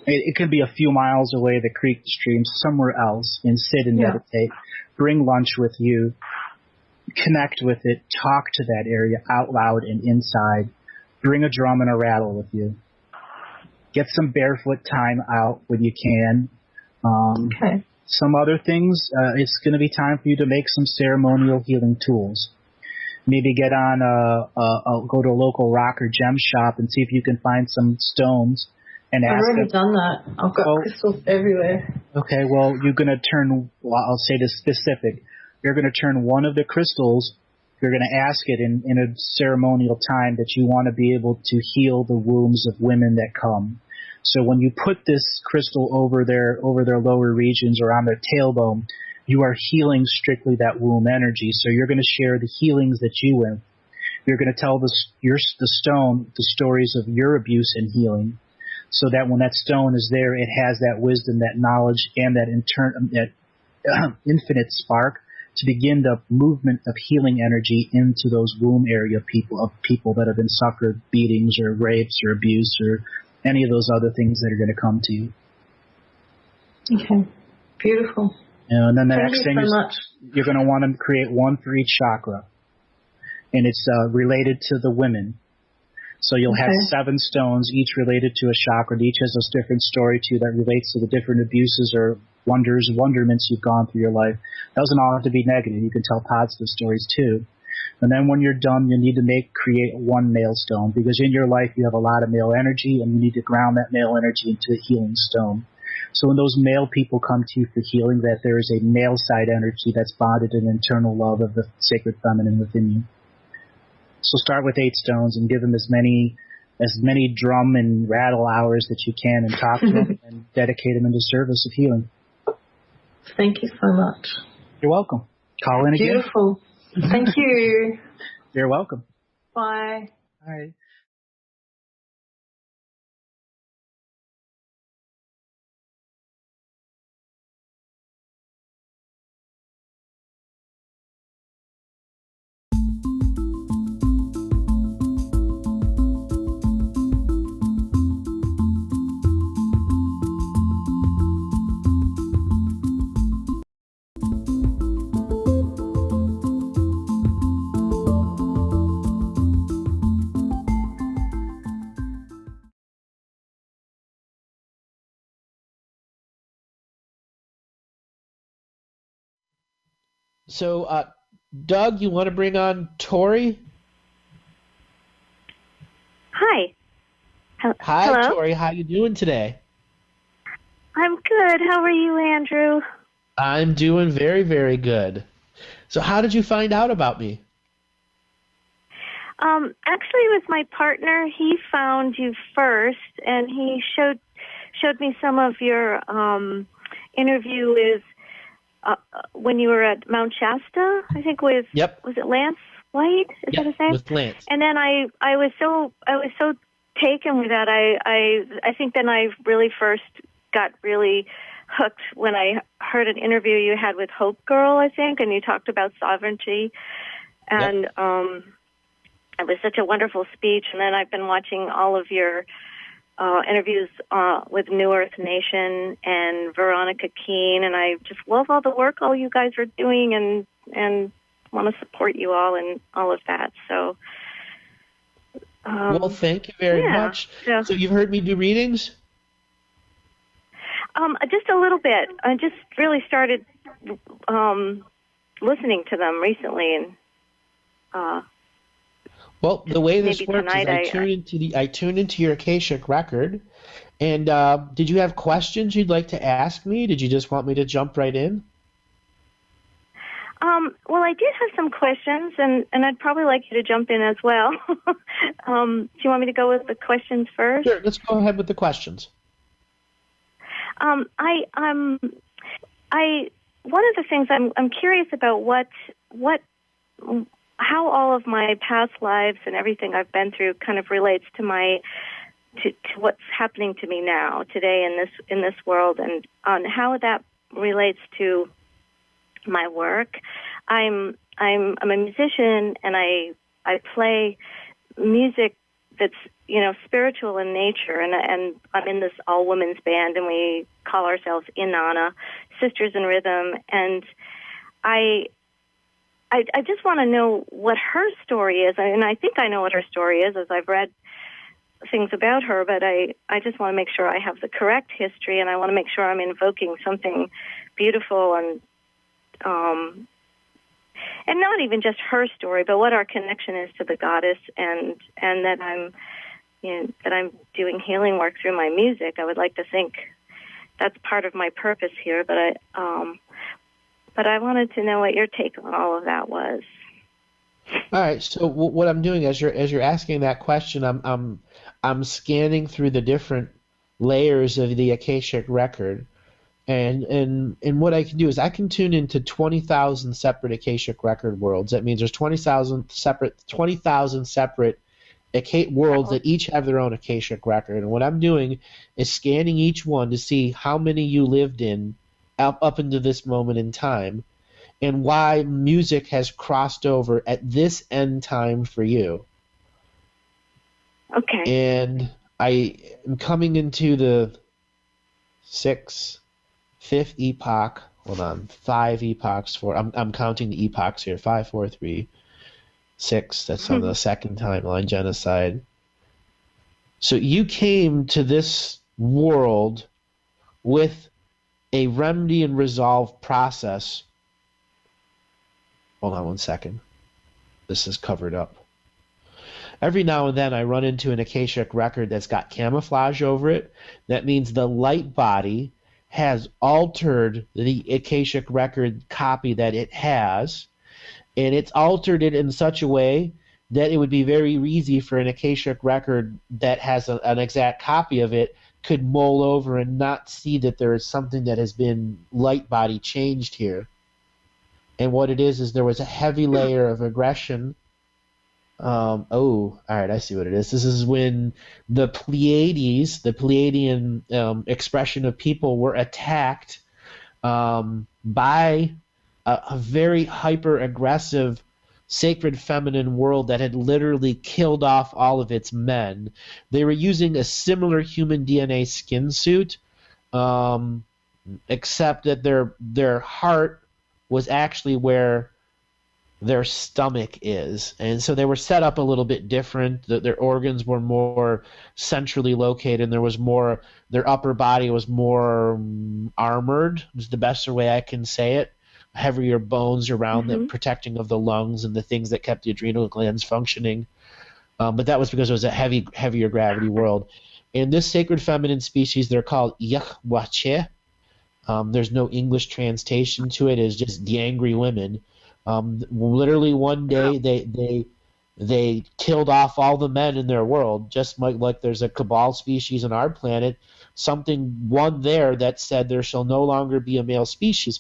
It can be a few miles away, the creek, the stream, somewhere else, and sit and meditate. Bring lunch with you. Connect with it, talk to that area out loud and inside. Bring a drum and a rattle with you. Get some barefoot time out when you can. Okay. Some other things, it's going to be time for you to make some ceremonial healing tools. Maybe get on go to a local rock or gem shop and see if you can find some stones. And I've already done that. I've got crystals everywhere. Okay, well, you're going to turn, I'll say this specific. You're going to turn one of the crystals, you're going to ask it in a ceremonial time that you want to be able to heal the wombs of women that come. So when you put this crystal over their lower regions or on their tailbone, you are healing strictly that womb energy. So you're going to share the healings that you went. You're going to tell the stone the stories of your abuse and healing, so that when that stone is there, it has that wisdom, that knowledge, and that infinite spark to begin the movement of healing energy into those womb area people that have been suffered beatings or rapes or abuse or any of those other things that are going to come to you. Okay, beautiful. And then the Thank next you thing so is much. you're going to want to create one for each chakra, and it's related to the women. So you'll have 7 stones, each related to a chakra. Each has a different story to that relates to the different abuses or wonderments you've gone through your life. Doesn't all have to be negative. You can tell positive stories too. And then when you're done, you need to create one male stone, because in your life you have a lot of male energy, and you need to ground that male energy into a healing stone. So when those male people come to you for healing, that there is a male side energy that's bonded in internal love of the sacred feminine within you. So start with 8 stones and give them as many drum and rattle hours that you can, and talk to them and dedicate them into service of healing. Thank you so much. You're welcome. Call in again. Beautiful. Thank you. You're welcome. Bye. All right. So, Doug, you want to bring on Tori? Hi. Hi, Hello? Tori. How you doing today? I'm good. How are you, Andrew? I'm doing very, very good. So how did you find out about me? Actually, it was my partner. He found you first, and he showed me some of your interview with when you were at Mount Shasta, I think was it Lance White? Is that his name? With Lance. And then I was so taken with that. I think then I really first got really hooked when I heard an interview you had with Hope Girl, I think, and you talked about sovereignty, and it was such a wonderful speech. And then I've been watching all of your interviews with New Earth Nation and Veronica Keene, and I just love all the work all you guys are doing, and want to support you all and all of that. So, well, thank you very much. So you've heard me do readings? Just a little bit. I just really started listening to them recently, and well, the way this maybe works is tonight I tune into your Akashic record, and did you have questions you'd like to ask me? Did you just want me to jump right in? Well, I did have some questions, and I'd probably like you to jump in as well. Do you want me to go with the questions first? Sure, let's go ahead with the questions. One of the things I'm curious about how all of my past lives and everything I've been through kind of relates to to what's happening to me now, today in this world, and on how that relates to my work. I'm a musician, and I play music that's spiritual in nature, and I'm in this all women's band, and we call ourselves Inanna, Sisters in Rhythm, and I just want to know what her story is, and I think I know what her story is as I've read things about her, but I just want to make sure I have the correct history, and I want to make sure I'm invoking something beautiful and not even just her story, but what our connection is to the goddess, and that I'm doing healing work through my music. I would like to think that's part of my purpose here, but I wanted to know what your take on all of that was. All right. So what I'm doing as you're asking that question, I'm scanning through the different layers of the Akashic record And what I can do is I can tune into 20,000 separate Akashic record worlds. That means there's 20,000 separate worlds that each have their own Akashic record. And what I'm doing is scanning each one to see how many you lived in up into this moment in time, and why music has crossed over at this end time for you. Okay. And I am coming into the fifth epoch. Hold on, 5 epochs for. I'm counting the epochs here. 5, 4, 3, 6. That's on the second timeline, genocide. So you came to this world with a remedy and resolve process. Hold on one second. This is covered up. Every now and then I run into an Akashic record that's got camouflage over it. That means the light body has altered the Akashic record copy that it has, and it's altered it in such a way that it would be very easy for an Akashic record that has an exact copy of it could mull over and not see that there is something that has been light body changed here. And what it is there was a heavy layer of aggression. All right, I see what it is. This is when the Pleiades, the Pleiadian expression of people, were attacked by a very hyper-aggressive sacred feminine world that had literally killed off all of its men. They were using a similar human DNA skin suit, except that their heart was actually where their stomach is. And so they were set up a little bit different. Their organs were more centrally located, and there was more, their upper body was more armored, is the best way I can say it. Heavier bones around the protecting of the lungs and the things that kept the adrenal glands functioning. But that was because it was a heavier gravity world. In this sacred feminine species, they're called Yahwache. There's no English translation to it. It's just the angry women. Literally one day they killed off all the men in their world, just like there's a Cabal species on our planet. One there that said there shall no longer be a male species.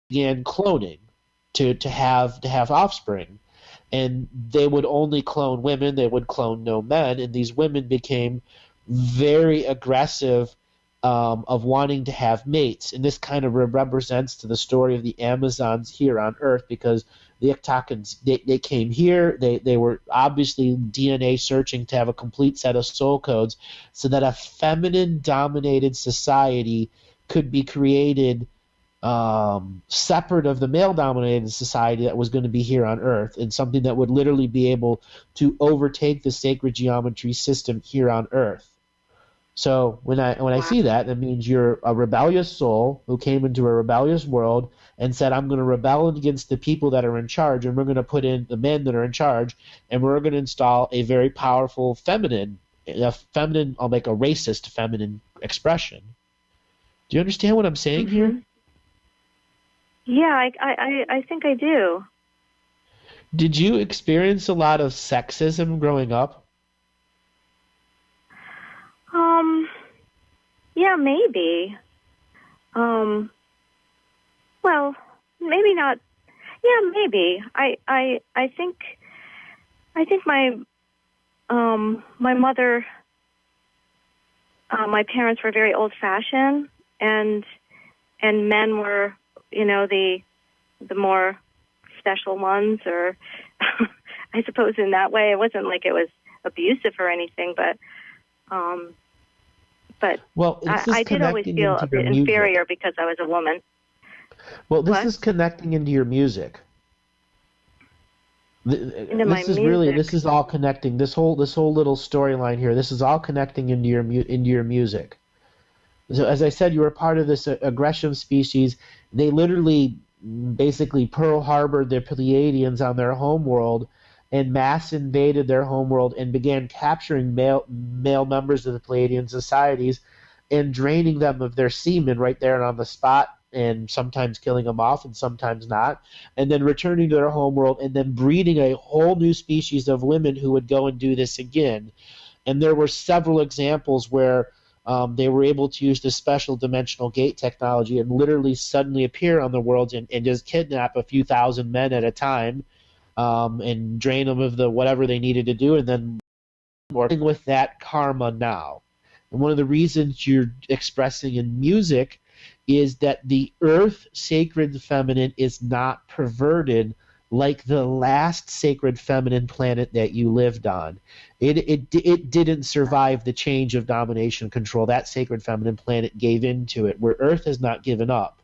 Began cloning to have offspring, and they would only clone women. They would clone no men, and these women became very aggressive of wanting to have mates. And this kind of represents to the story of the Amazons here on Earth, because the Iktokans, they came here. They were obviously DNA searching to have a complete set of soul codes so that a feminine dominated society could be created separate of the male-dominated society that was going to be here on Earth, and something that would literally be able to overtake the sacred geometry system here on Earth. So when I see that, it means you're a rebellious soul who came into a rebellious world and said, I'm going to rebel against the people that are in charge, and we're going to put in the men that are in charge, and we're going to install a very powerful feminine, I'll make a racist feminine expression. Do you understand what I'm saying here? Yeah, I think I do. Did you experience a lot of sexism growing up? Yeah, maybe. Well, maybe not. Yeah, maybe. I think my my mother, my parents were very old-fashioned, and men were, the more special ones, or I suppose in that way. It wasn't like it was abusive or anything, but well, I did always feel a bit inferior because I was a woman. Well, this is connecting into your music. This is all connecting. This whole little storyline here. This is all connecting into your music. So as I said, you were part of this aggression species. They literally, basically, Pearl Harbored the Pleiadians on their homeworld and mass invaded their homeworld and began capturing male members of the Pleiadian societies and draining them of their semen right there and on the spot, and sometimes killing them off and sometimes not, and then returning to their homeworld and then breeding a whole new species of women who would go and do this again. And there were several examples where they were able to use this special dimensional gate technology and literally suddenly appear on the world and just kidnap a few thousand men at a time, and drain them of the whatever they needed to do, and then working with that karma now. And one of the reasons you're expressing in music is that the earth sacred feminine is not perverted like the last sacred feminine planet that you lived on. It didn't survive the change of domination control. That sacred feminine planet gave into it, where Earth has not given up.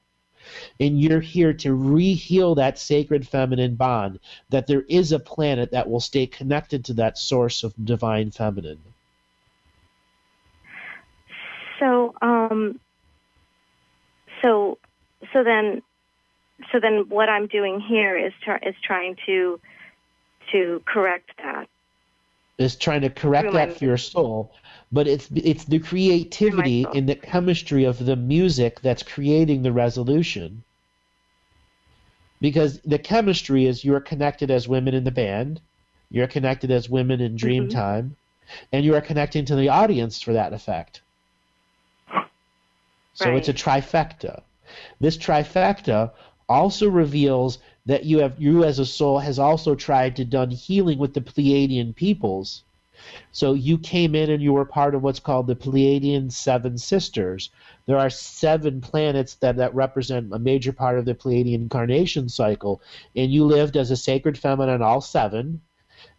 And you're here to re-heal that sacred feminine bond, that there is a planet that will stay connected to that source of divine feminine. So then what I'm doing here is trying to correct that. Is trying to correct that for your soul, but it's the creativity in the chemistry of the music that's creating the resolution. Because the chemistry is you're connected as women in the band, you're connected as women in Dreamtime, and you are connecting to the audience for that effect. So it's a trifecta. This trifecta also reveals that you as a soul has also tried to done healing with the Pleiadian peoples. So you came in and you were part of what's called the Pleiadian 7 Sisters. There are 7 planets that represent a major part of the Pleiadian incarnation cycle, and you lived as a sacred feminine all 7.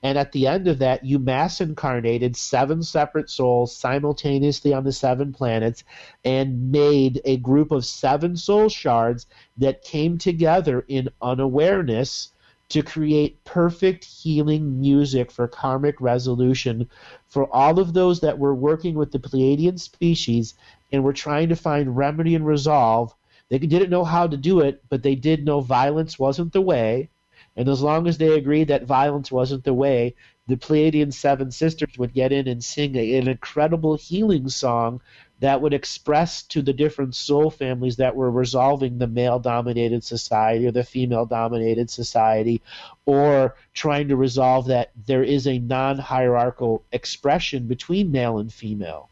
And at the end of that, you mass incarnated 7 separate souls simultaneously on the 7 planets and made a group of 7 soul shards that came together in unawareness to create perfect healing music for karmic resolution for all of those that were working with the Pleiadian species and were trying to find remedy and resolve. They didn't know how to do it, but they did know violence wasn't the way. And as long as they agreed that violence wasn't the way, the Pleiadian 7 Sisters would get in and sing an incredible healing song that would express to the different soul families that were resolving the male-dominated society or the female-dominated society, or trying to resolve that there is a non-hierarchical expression between male and female.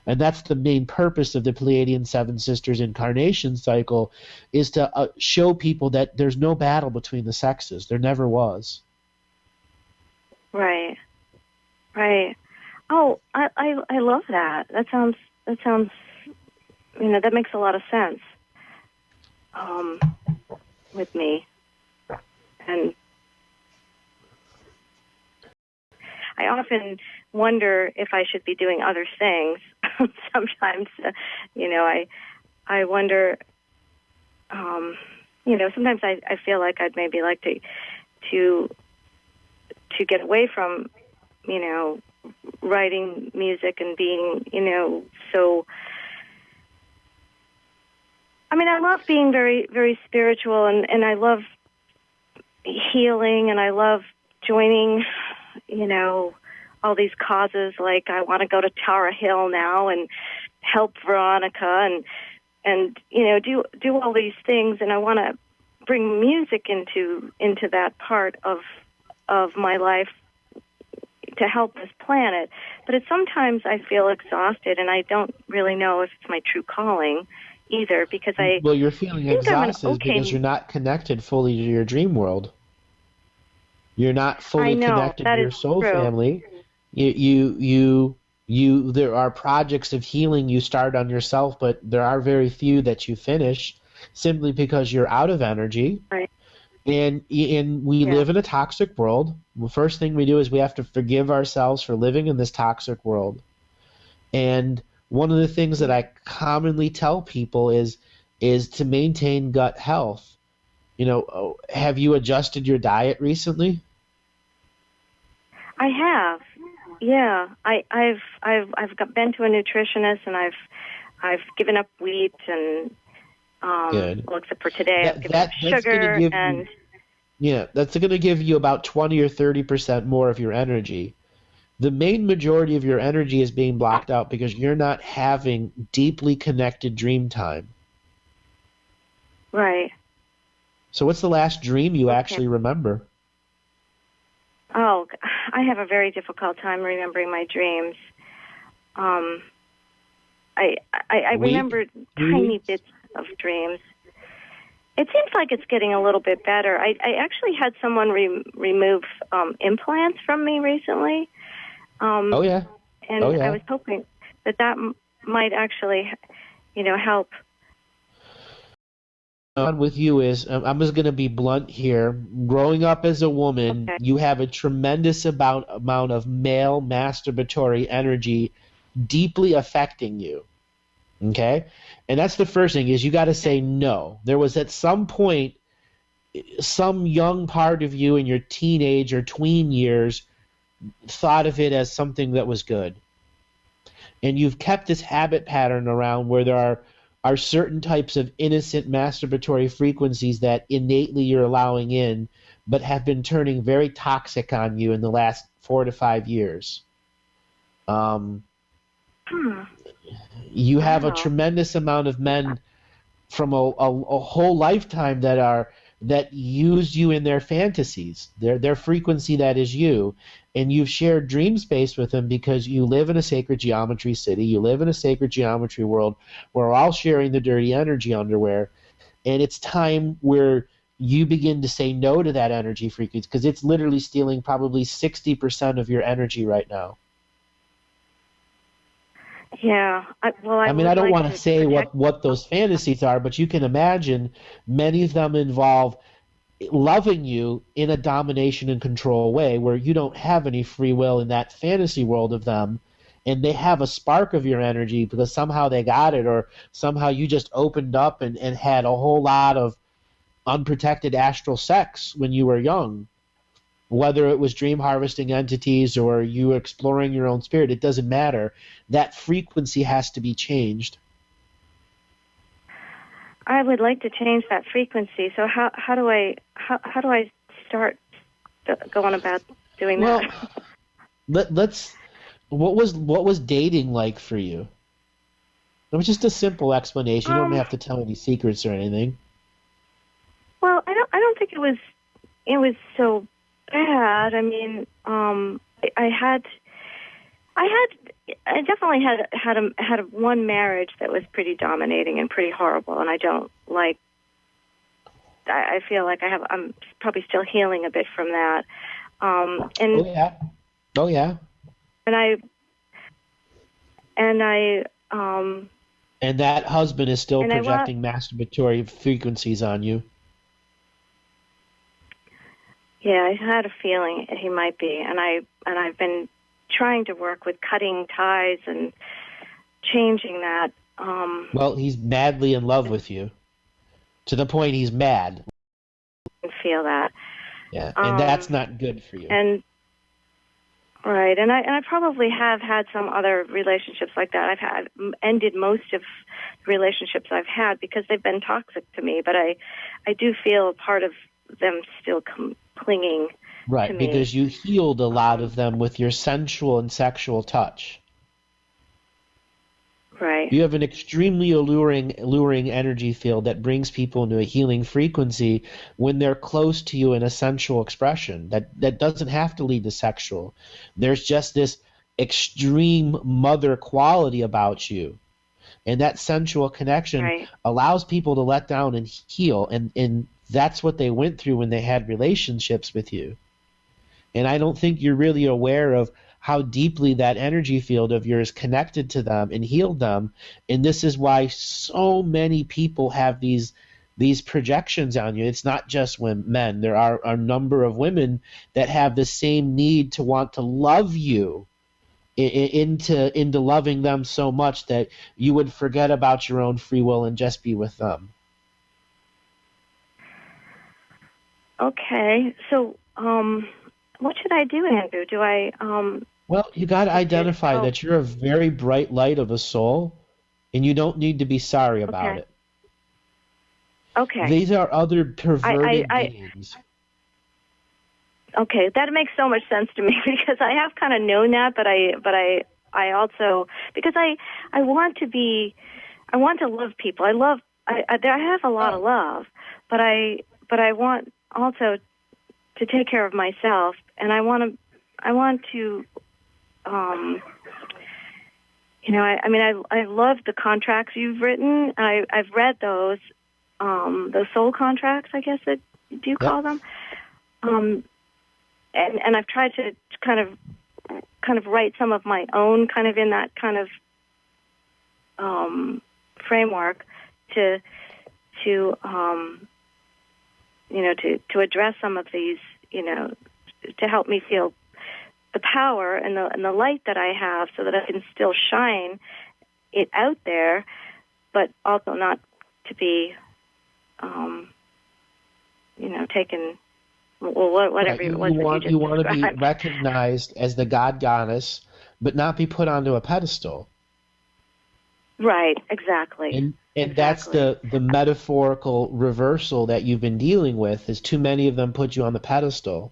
And that's the main purpose of the Pleiadian 7 Sisters incarnation cycle, is to show people that there's no battle between the sexes. There never was. Right. Oh, I love that. That sounds, that makes a lot of sense with me. And I often wonder if I should be doing other things. Sometimes, I wonder, sometimes I feel like I'd maybe like to get away from, writing music and being, so. I mean, I love being very, very spiritual, and I love healing, and I love joining, all these causes. Like, I want to go to Tara Hill now and help Veronica and do all these things, and I want to bring music into that part of my life to help this planet. But sometimes I feel exhausted, and I don't really know if it's my true calling either, because you're feeling exhausted because you're not connected fully to your dream world. You're not fully connected to your soul family. There are projects of healing you start on yourself, but there are very few that you finish simply because you're out of energy. Right. And we live in a toxic world. The first thing we do is we have to forgive ourselves for living in this toxic world. And one of the things that I commonly tell people is to maintain gut health. Have you adjusted your diet recently? I have. Yeah, I've been to a nutritionist, and I've given up wheat and well, except for today, I've given up sugar and. That's going to give you about 20 or 30% more of your energy. The main majority of your energy is being blocked out because you're not having deeply connected dream time. Right. So what's the last dream you actually remember? Oh, I have a very difficult time remembering my dreams. I remember tiny bits of dreams. It seems like it's getting a little bit better. I actually had someone remove implants from me recently. And I was hoping that might actually, help. On with you is, I'm just going to be blunt here. Growing up as a woman, you have a tremendous amount of male masturbatory energy deeply affecting you. Okay? And that's the first thing, is you got to say no. There was at some point some young part of you in your teenage or tween years thought of it as something that was good. And you've kept this habit pattern around where there are certain types of innocent masturbatory frequencies that innately you're allowing in, but have been turning very toxic on you in the last 4 to 5 years. You have a tremendous amount of men from a whole lifetime that use you in their fantasies, their frequency that is you, and you've shared dream space with them because you live in a sacred geometry city, you live in a sacred geometry world, we're all sharing the dirty energy underwear, and it's time where you begin to say no to that energy frequency, because it's literally stealing probably 60% of your energy right now. Yeah. I don't want to say what those fantasies are, but you can imagine many of them involve loving you in a domination and control way where you don't have any free will in that fantasy world of them, and they have a spark of your energy because somehow they got it, or somehow you just opened up and had a whole lot of unprotected astral sex when you were young. Whether it was dream harvesting entities or you exploring your own spirit, it doesn't matter. That frequency has to be changed. I would like to change that frequency. So how do I start going about doing that? Let's. What was dating like for you? It was just a simple explanation. You don't have to tell any secrets or anything. Well, I don't think it was so bad. I mean, I definitely had one marriage that was pretty dominating and pretty horrible, and I don't like. I feel like I'm probably still healing a bit from that. And And that husband is still projecting masturbatory frequencies on you. Yeah, I had a feeling he might be, and I've been trying to work with cutting ties and changing that. Well, he's madly in love with you, to the point he's mad. I feel that. Yeah, and that's not good for you. And right, and I probably have had some other relationships like that. I've ended most of relationships I've had because they've been toxic to me, but I do feel part of them still clinging to me. Because you healed a lot of them with your sensual and sexual touch. Right. You have an extremely alluring energy field that brings people into a healing frequency when they're close to you in a sensual expression. That doesn't have to lead to sexual. There's just this extreme mother quality about you. And that sensual connection allows people to let down and heal. And that's what they went through when they had relationships with you. And I don't think you're really aware of how deeply that energy field of yours connected to them and healed them. And this is why so many people have these projections on you. It's not just men. There are a number of women that have the same need to want to love you into loving them so much that you would forget about your own free will and just be with them. Okay. So, what should I do, Andrew? Do I... Well, you got to identify that you're a very bright light of a soul, and you don't need to be sorry about it. Okay. These are other perverted beings. Okay, that makes so much sense to me because I have kind of known that, but I also, because I want to love people. I have a lot of love, but I want also to take care of myself, and I want to I mean, I love the contracts you've written. I've read those soul contracts, I guess that do you call them? And I've tried to kind of write some of my own, kind of in that kind of framework to address some of these, to help me feel the power and the light that I have, so that I can still shine it out there, but also not to be, taken. Well, whatever Right. it was You want to be described. recognized as the god goddess, but not be put onto a pedestal. Right, exactly. And that's the metaphorical reversal that you've been dealing with, is too many of them put you on the pedestal.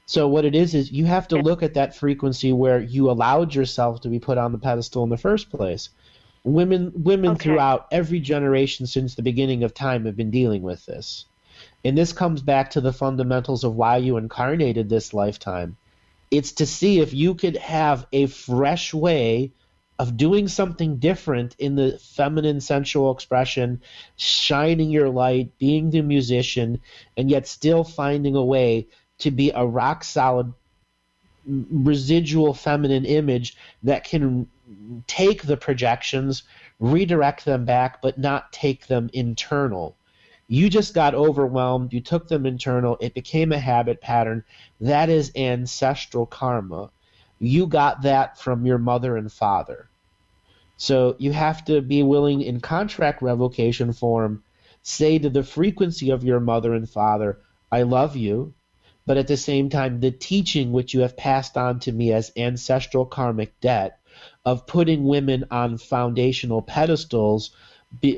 So what it is you have to look at that frequency where you allowed yourself to be put on the pedestal in the first place. Women throughout every generation since the beginning of time have been dealing with this. And this comes back to the fundamentals of why you incarnated this lifetime. It's to see if you could have a fresh way of doing something different in the feminine sensual expression, shining your light, being the musician, and yet still finding a way to be a rock solid residual feminine image that can take the projections, redirect them back, but not take them internal. You just got overwhelmed. You took them internal. It became a habit pattern. That is ancestral karma. You got that from your mother and father. So you have to be willing, in contract revocation form, say to the frequency of your mother and father, I love you, but at the same time, the teaching which you have passed on to me as ancestral karmic debt of putting women on foundational pedestals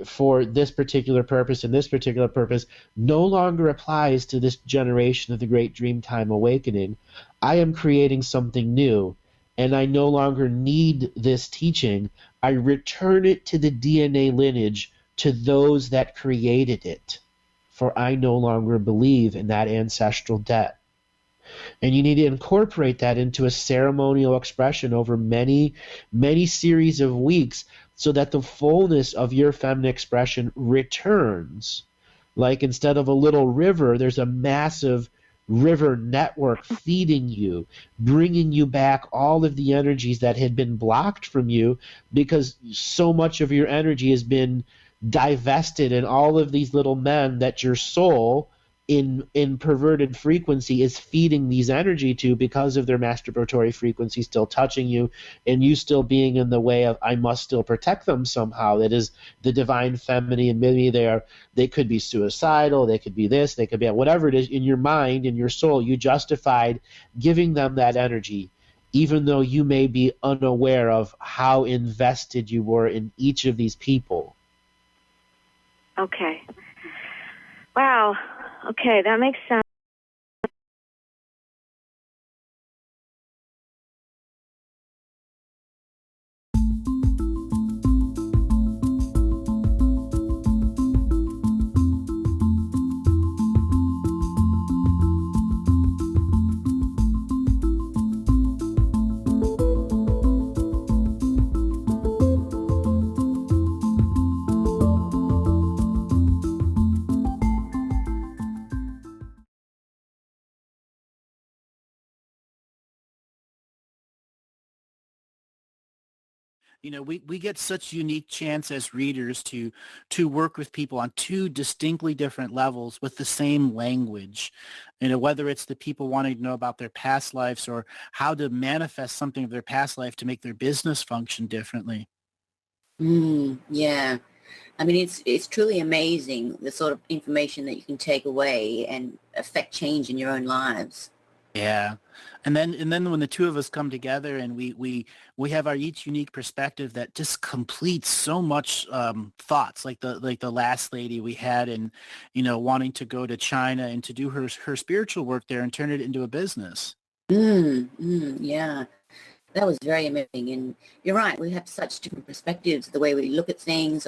for this particular purpose and this particular purpose no longer applies to this generation of the Great Dreamtime Awakening. I am creating something new, and I no longer need this teaching. I return it to the DNA lineage, to those that created it, for I no longer believe in that ancestral debt. And you need to incorporate that into a ceremonial expression over many, many series of weeks, so that the fullness of your feminine expression returns. Like, instead of a little river, there's a massive river network feeding you, bringing you back all of the energies that had been blocked from you, because so much of your energy has been divested in all of these little men that your soul in perverted frequency is feeding these energy to, because of their masturbatory frequency still touching you, and you still being in the way of, I must still protect them somehow. That is the divine feminine, and maybe they could be suicidal, they could be this, they could be whatever it is in your mind, in your soul. You justified giving them that energy, even though you may be unaware of how invested you were in each of these people. Okay. Wow. Okay, that makes sense. We get such unique chance as readers to work with people on two distinctly different levels with the same language. Whether it's the people wanting to know about their past lives or how to manifest something of their past life to make their business function differently. Yeah. I mean, it's truly amazing, the sort of information that you can take away and affect change in your own lives. Yeah. And then when the two of us come together and we have our each unique perspective that just completes so much thoughts, like the last lady we had, and wanting to go to China and to do her spiritual work there and turn it into a business. Yeah. That was very amazing. And you're right, we have such different perspectives, the way we look at things.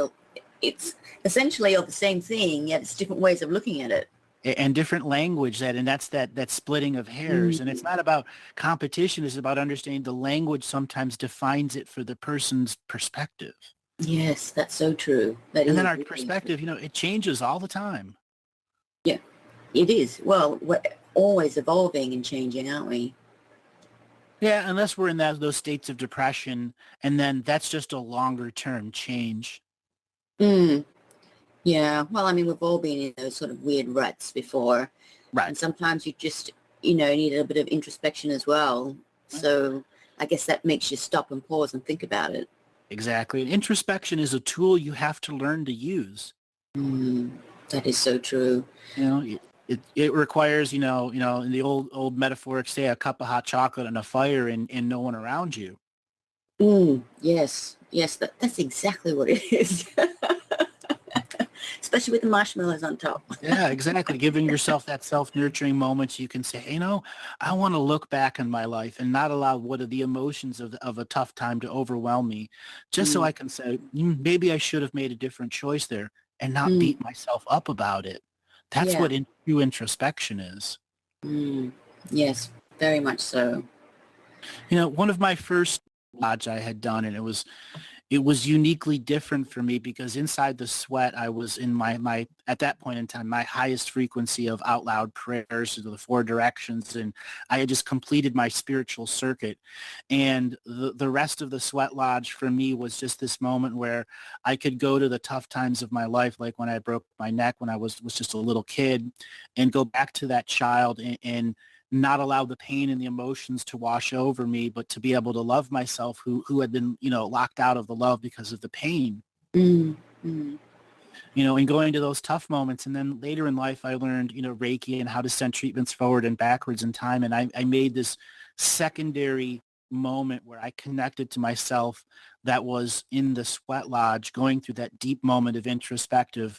It's essentially all the same thing, yet it's different ways of looking at it. and different language, and that's that splitting of hairs. And it's not about competition, it's about understanding the language sometimes defines it for the person's perspective. Yes, that's so true. And then our perspective, it changes all the time. Yeah, it is. Well, we're always evolving and changing, aren't we? Yeah, unless we're in those states of depression, and then that's just a longer term change. Yeah, well, I mean, we've all been in those sort of weird ruts before. Right. And sometimes you just, need a bit of introspection as well. So I guess that makes you stop and pause and think about it. Exactly. And introspection is a tool you have to learn to use. That is so true. It requires, in the old metaphoric, say, a cup of hot chocolate and a fire and no one around you. Yes, that's exactly what it is. Especially with the marshmallows on top. Yeah, exactly. Giving yourself that self-nurturing moment so you can say, I want to look back in my life and not allow the emotions of a tough time to overwhelm me, just so I can say, maybe I should have made a different choice there and not beat myself up about it. That's what true introspection is. Yes, very much so. One of my first lodge I had done, and it was uniquely different for me because inside the sweat, I was in my at that point in time, my highest frequency of out loud prayers to the 4 directions. And I had just completed my spiritual circuit. And the rest of the sweat lodge for me was just this moment where I could go to the tough times of my life, like when I broke my neck, when I was just a little kid, and go back to that child and not allow the pain and the emotions to wash over me, but to be able to love myself who had been, locked out of the love because of the pain. And going to those tough moments. And then later in life, I learned, Reiki and how to send treatments forward and backwards in time. And I made this secondary moment where I connected to myself that was in the sweat lodge, going through that deep moment of introspection.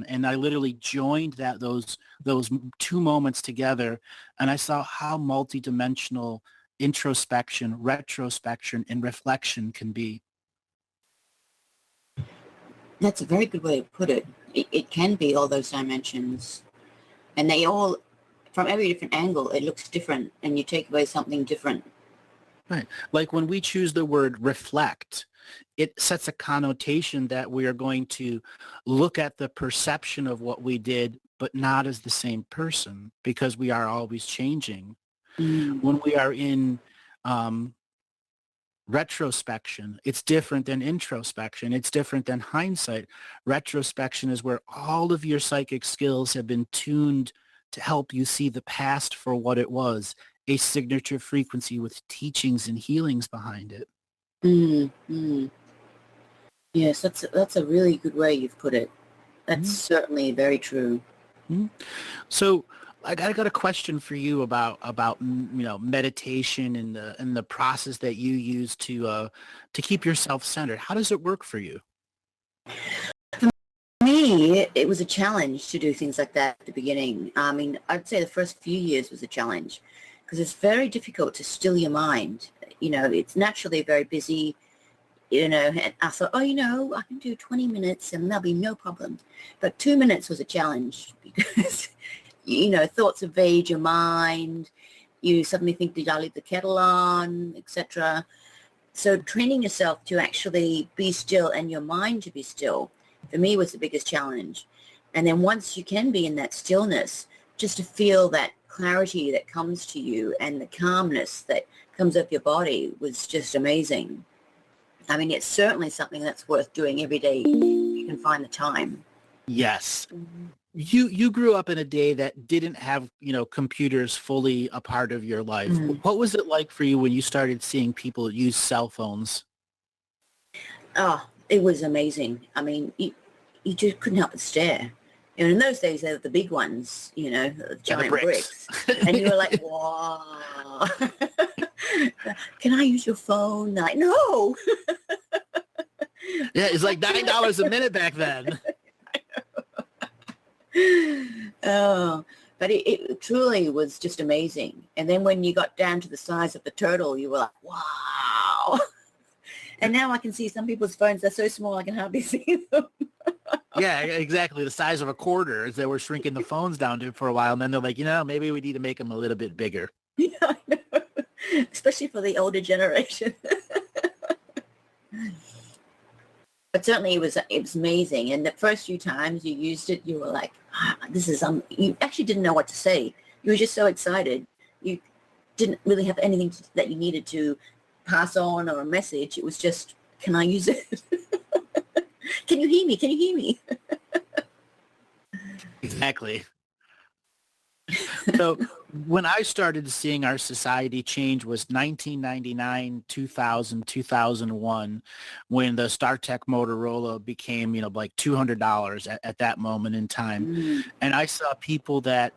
And I literally joined those 2 moments together, and I saw how multidimensional introspection, retrospection, and reflection can be. That's a very good way to put it. It can be all those dimensions, and they all, from every different angle, it looks different, and you take away something different. Right. Like when we choose the word reflect, it sets a connotation that we are going to look at the perception of what we did, but not as the same person, because we are always changing. When we are in retrospection, it's different than introspection. It's different than hindsight. Retrospection is where all of your psychic skills have been tuned to help you see the past for what it was. A signature frequency with teachings and healings behind it. Yes, that's a really good way you've put it. That's certainly very true. So I got a question for you about meditation and the process that you use to keep yourself centered. How does it work for you? For me, it was a challenge to do things like that at the beginning. I mean, I'd say the first few years was a challenge, because it's very difficult to still your mind. It's naturally very busy, and I thought, I can do 20 minutes and there'll be no problem. But 2 minutes was a challenge because, thoughts evade your mind. You suddenly think, did I leave the kettle on, etc. So training yourself to actually be still and your mind to be still, for me, was the biggest challenge. And then once you can be in that stillness, just to feel that clarity that comes to you and the calmness that comes up your body was just amazing. I mean, it's certainly something that's worth doing every day. You can find the time. Yes. You grew up in a day that didn't have, computers fully a part of your life. What was it like for you when you started seeing people use cell phones? Oh, it was amazing. I mean, you just couldn't help but stare. In those days, they were the big ones, the giant bricks. And you were like, wow. Can I use your phone? Like, no. Yeah, it's like $9 a minute back then. Oh, but it truly was just amazing. And then when you got down to the size of the turtle, you were like, wow. And now I can see some people's phones, they're so small I can hardly see them. Yeah, exactly. The size of a quarter as they were shrinking the phones down to for a while. And then they're like, maybe we need to make them a little bit bigger. Yeah, I know. Especially for the older generation. But certainly it was amazing. And the first few times you used it, you were like, this is, you actually didn't know what to say. You were just so excited. You didn't really have anything that you needed to pass on or a message. It was just, can I use it? Can you hear me? Can you hear me? Exactly. So when I started seeing our society change was 1999, 2000, 2001, when the StarTech Motorola became, like $200 at that moment in time. And I saw people that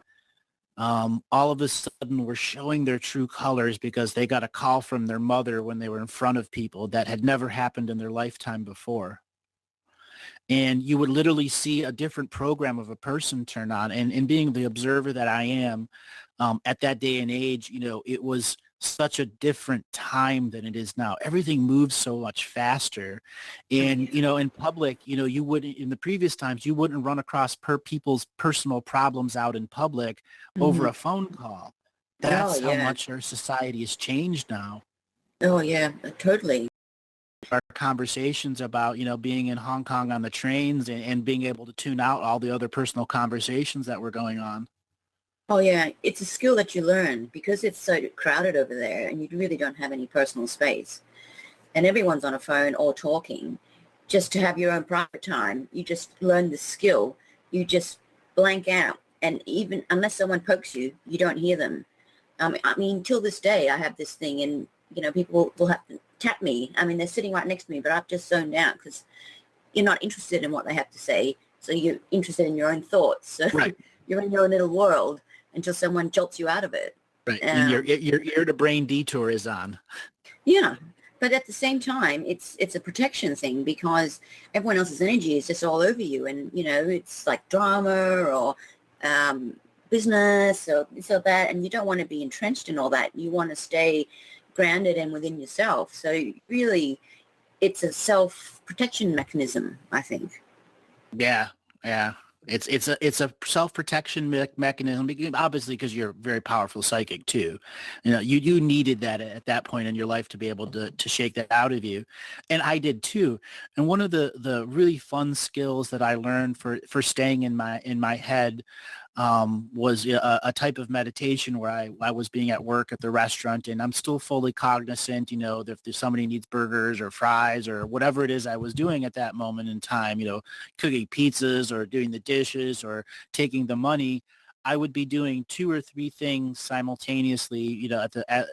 all of a sudden were showing their true colors because they got a call from their mother when they were in front of people that had never happened in their lifetime before. And you would literally see a different program of a person turn on. And being the observer that I am, at that day and age, it was such a different time than it is now. Everything moves so much faster. And, in public, you wouldn't, in the previous times, you wouldn't run across people's personal problems out in public over a phone call. That's how much our society has changed now. Oh, yeah, totally. Our conversations about, being in Hong Kong on the trains and being able to tune out all the other personal conversations that were going on. Oh, yeah. It's a skill that you learn because it's so crowded over there and you really don't have any personal space. And everyone's on a phone or talking. Just to have your own private time, you just learn the skill. You just blank out. And even unless someone pokes you, you don't hear them. I mean, till this day, I have this thing and, people will have to tap me. I mean, they're sitting right next to me, but I've just zoned out because you're not interested in what they have to say. So you're interested in your own thoughts. So right. You're in your own little world until someone jolts you out of it. Right. And your ear to brain detour is on. Yeah. But at the same time, it's a protection thing because everyone else's energy is just all over you. And, it's like drama or business or this or that. And you don't want to be entrenched in all that. You want to stay grounded and within yourself. So really, it's a self-protection mechanism, I think. Yeah. It's a self-protection mechanism, obviously, because you're a very powerful psychic too. You needed that at that point in your life to be able to shake that out of you, and I did too. And one of the really fun skills that I learned for staying in my head was a type of meditation where I was being at work at the restaurant and I'm still fully cognizant, if somebody needs burgers or fries or whatever it is I was doing at that moment in time, cooking pizzas or doing the dishes or taking the money. I would be doing 2 or 3 things simultaneously,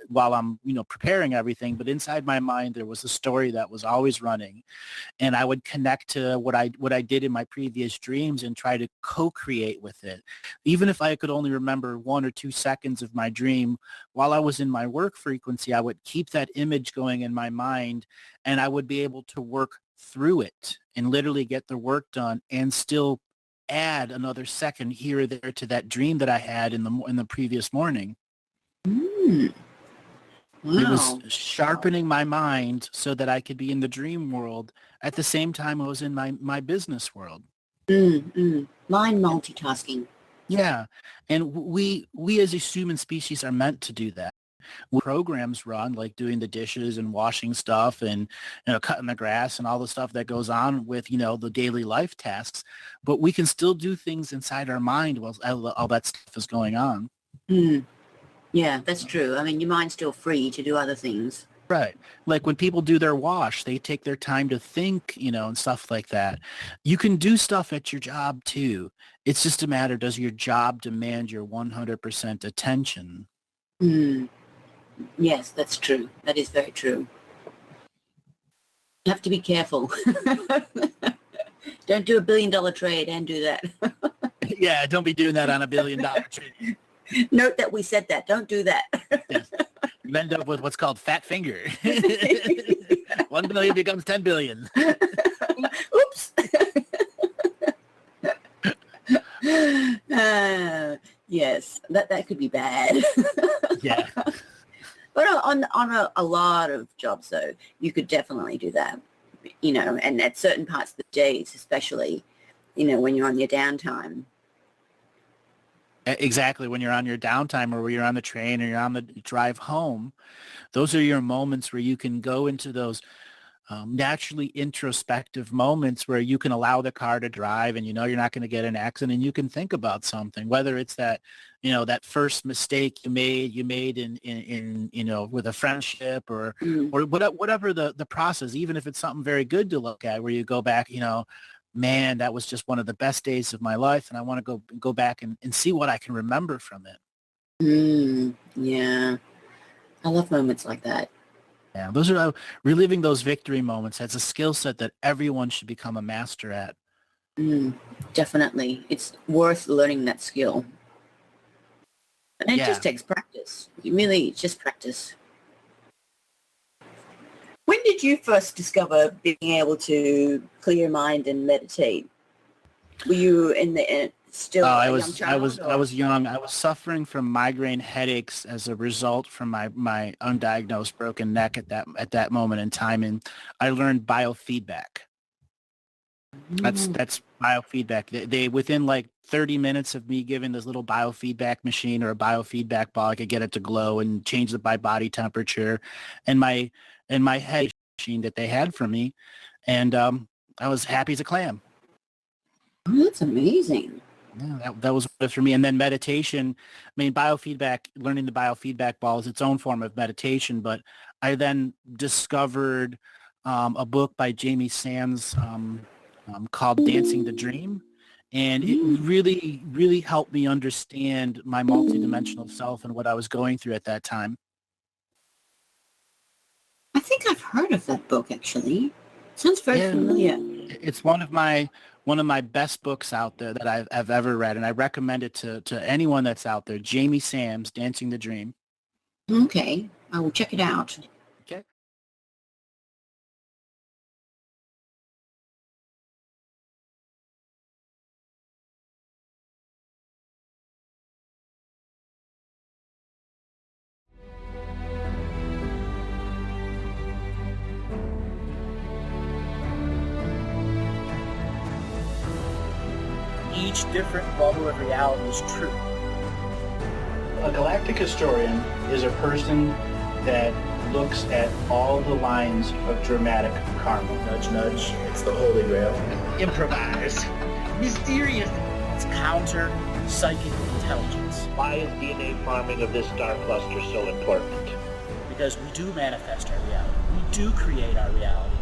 while I'm, preparing everything. But inside my mind, there was a story that was always running, and I would connect to what I did in my previous dreams and try to co-create with it. Even if I could only remember 1 or 2 seconds of my dream, while I was in my work frequency, I would keep that image going in my mind, and I would be able to work through it and literally get the work done and still add another second here or there to that dream that I had in the previous morning. Wow. It was sharpening my mind so that I could be in the dream world at the same time I was in my business world. Mind multitasking. Yeah. And we as a human species are meant to do that. When programs run, like doing the dishes and washing stuff and cutting the grass and all the stuff that goes on with the daily life tasks, but we can still do things inside our mind while all that stuff is going on. Yeah, that's true. I mean, your mind's still free to do other things. Right. Like when people do their wash, they take their time to think, and stuff like that. You can do stuff at your job too. It's just a matter, does your job demand your 100% attention? Yes, that's true. That is very true. You have to be careful. Don't do $1 billion trade and do that. Yeah, don't be doing that on $1 billion trade. Note that we said that. Don't do that. Yes. You end up with what's called fat finger. 1 billion becomes 10 billion. Oops. Yes, that could be bad. Yeah. But on a lot of jobs, though, you could definitely do that, and at certain parts of the days especially, when you're on your downtime. Exactly. When you're on your downtime or when you're on the train or you're on the drive home, those are your moments where you can go into those naturally introspective moments where you can allow the car to drive and you're not going to get in an accident, and you can think about something, whether it's that, that first mistake you made in with a friendship or whatever the process, even if it's something very good to look at, where you go back, man, that was just one of the best days of my life, and I want to go back and see what I can remember from it. Yeah. I love moments like that. Yeah, those are reliving those victory moments. That's a skill set that everyone should become a master at. Definitely. It's worth learning that skill. And it just takes practice. It's just practice. When did you first discover being able to clear your mind and meditate? Were you still a young child? I was young. I was suffering from migraine headaches as a result from my undiagnosed broken neck at that moment in time, and I learned biofeedback. That's biofeedback. They within like 30 minutes of me giving this little biofeedback machine or a biofeedback ball, I could get it to glow and change my body temperature, and my head machine that they had for me, and I was happy as a clam. Oh, that's amazing. Yeah, that was for me. And then meditation, biofeedback, learning the biofeedback ball is its own form of meditation. But I then discovered a book by Jamie Sams called Dancing the Dream. And it really, really helped me understand my multidimensional self and what I was going through at that time. I think I've heard of that book, actually. Sounds very familiar. It's one of my best books out there that I've ever read, and I recommend it to anyone that's out there. Jamie Sams, Dancing the Dream. Okay, I will check it out. Okay. Each different bubble of reality is true. A galactic historian is a person that looks at all the lines of dramatic karma. Nudge, nudge, it's the Holy Grail. Improvise. Mysterious. It's counter psychic intelligence. Why is DNA farming of this star cluster so important? Because we do manifest our reality. We do create our reality.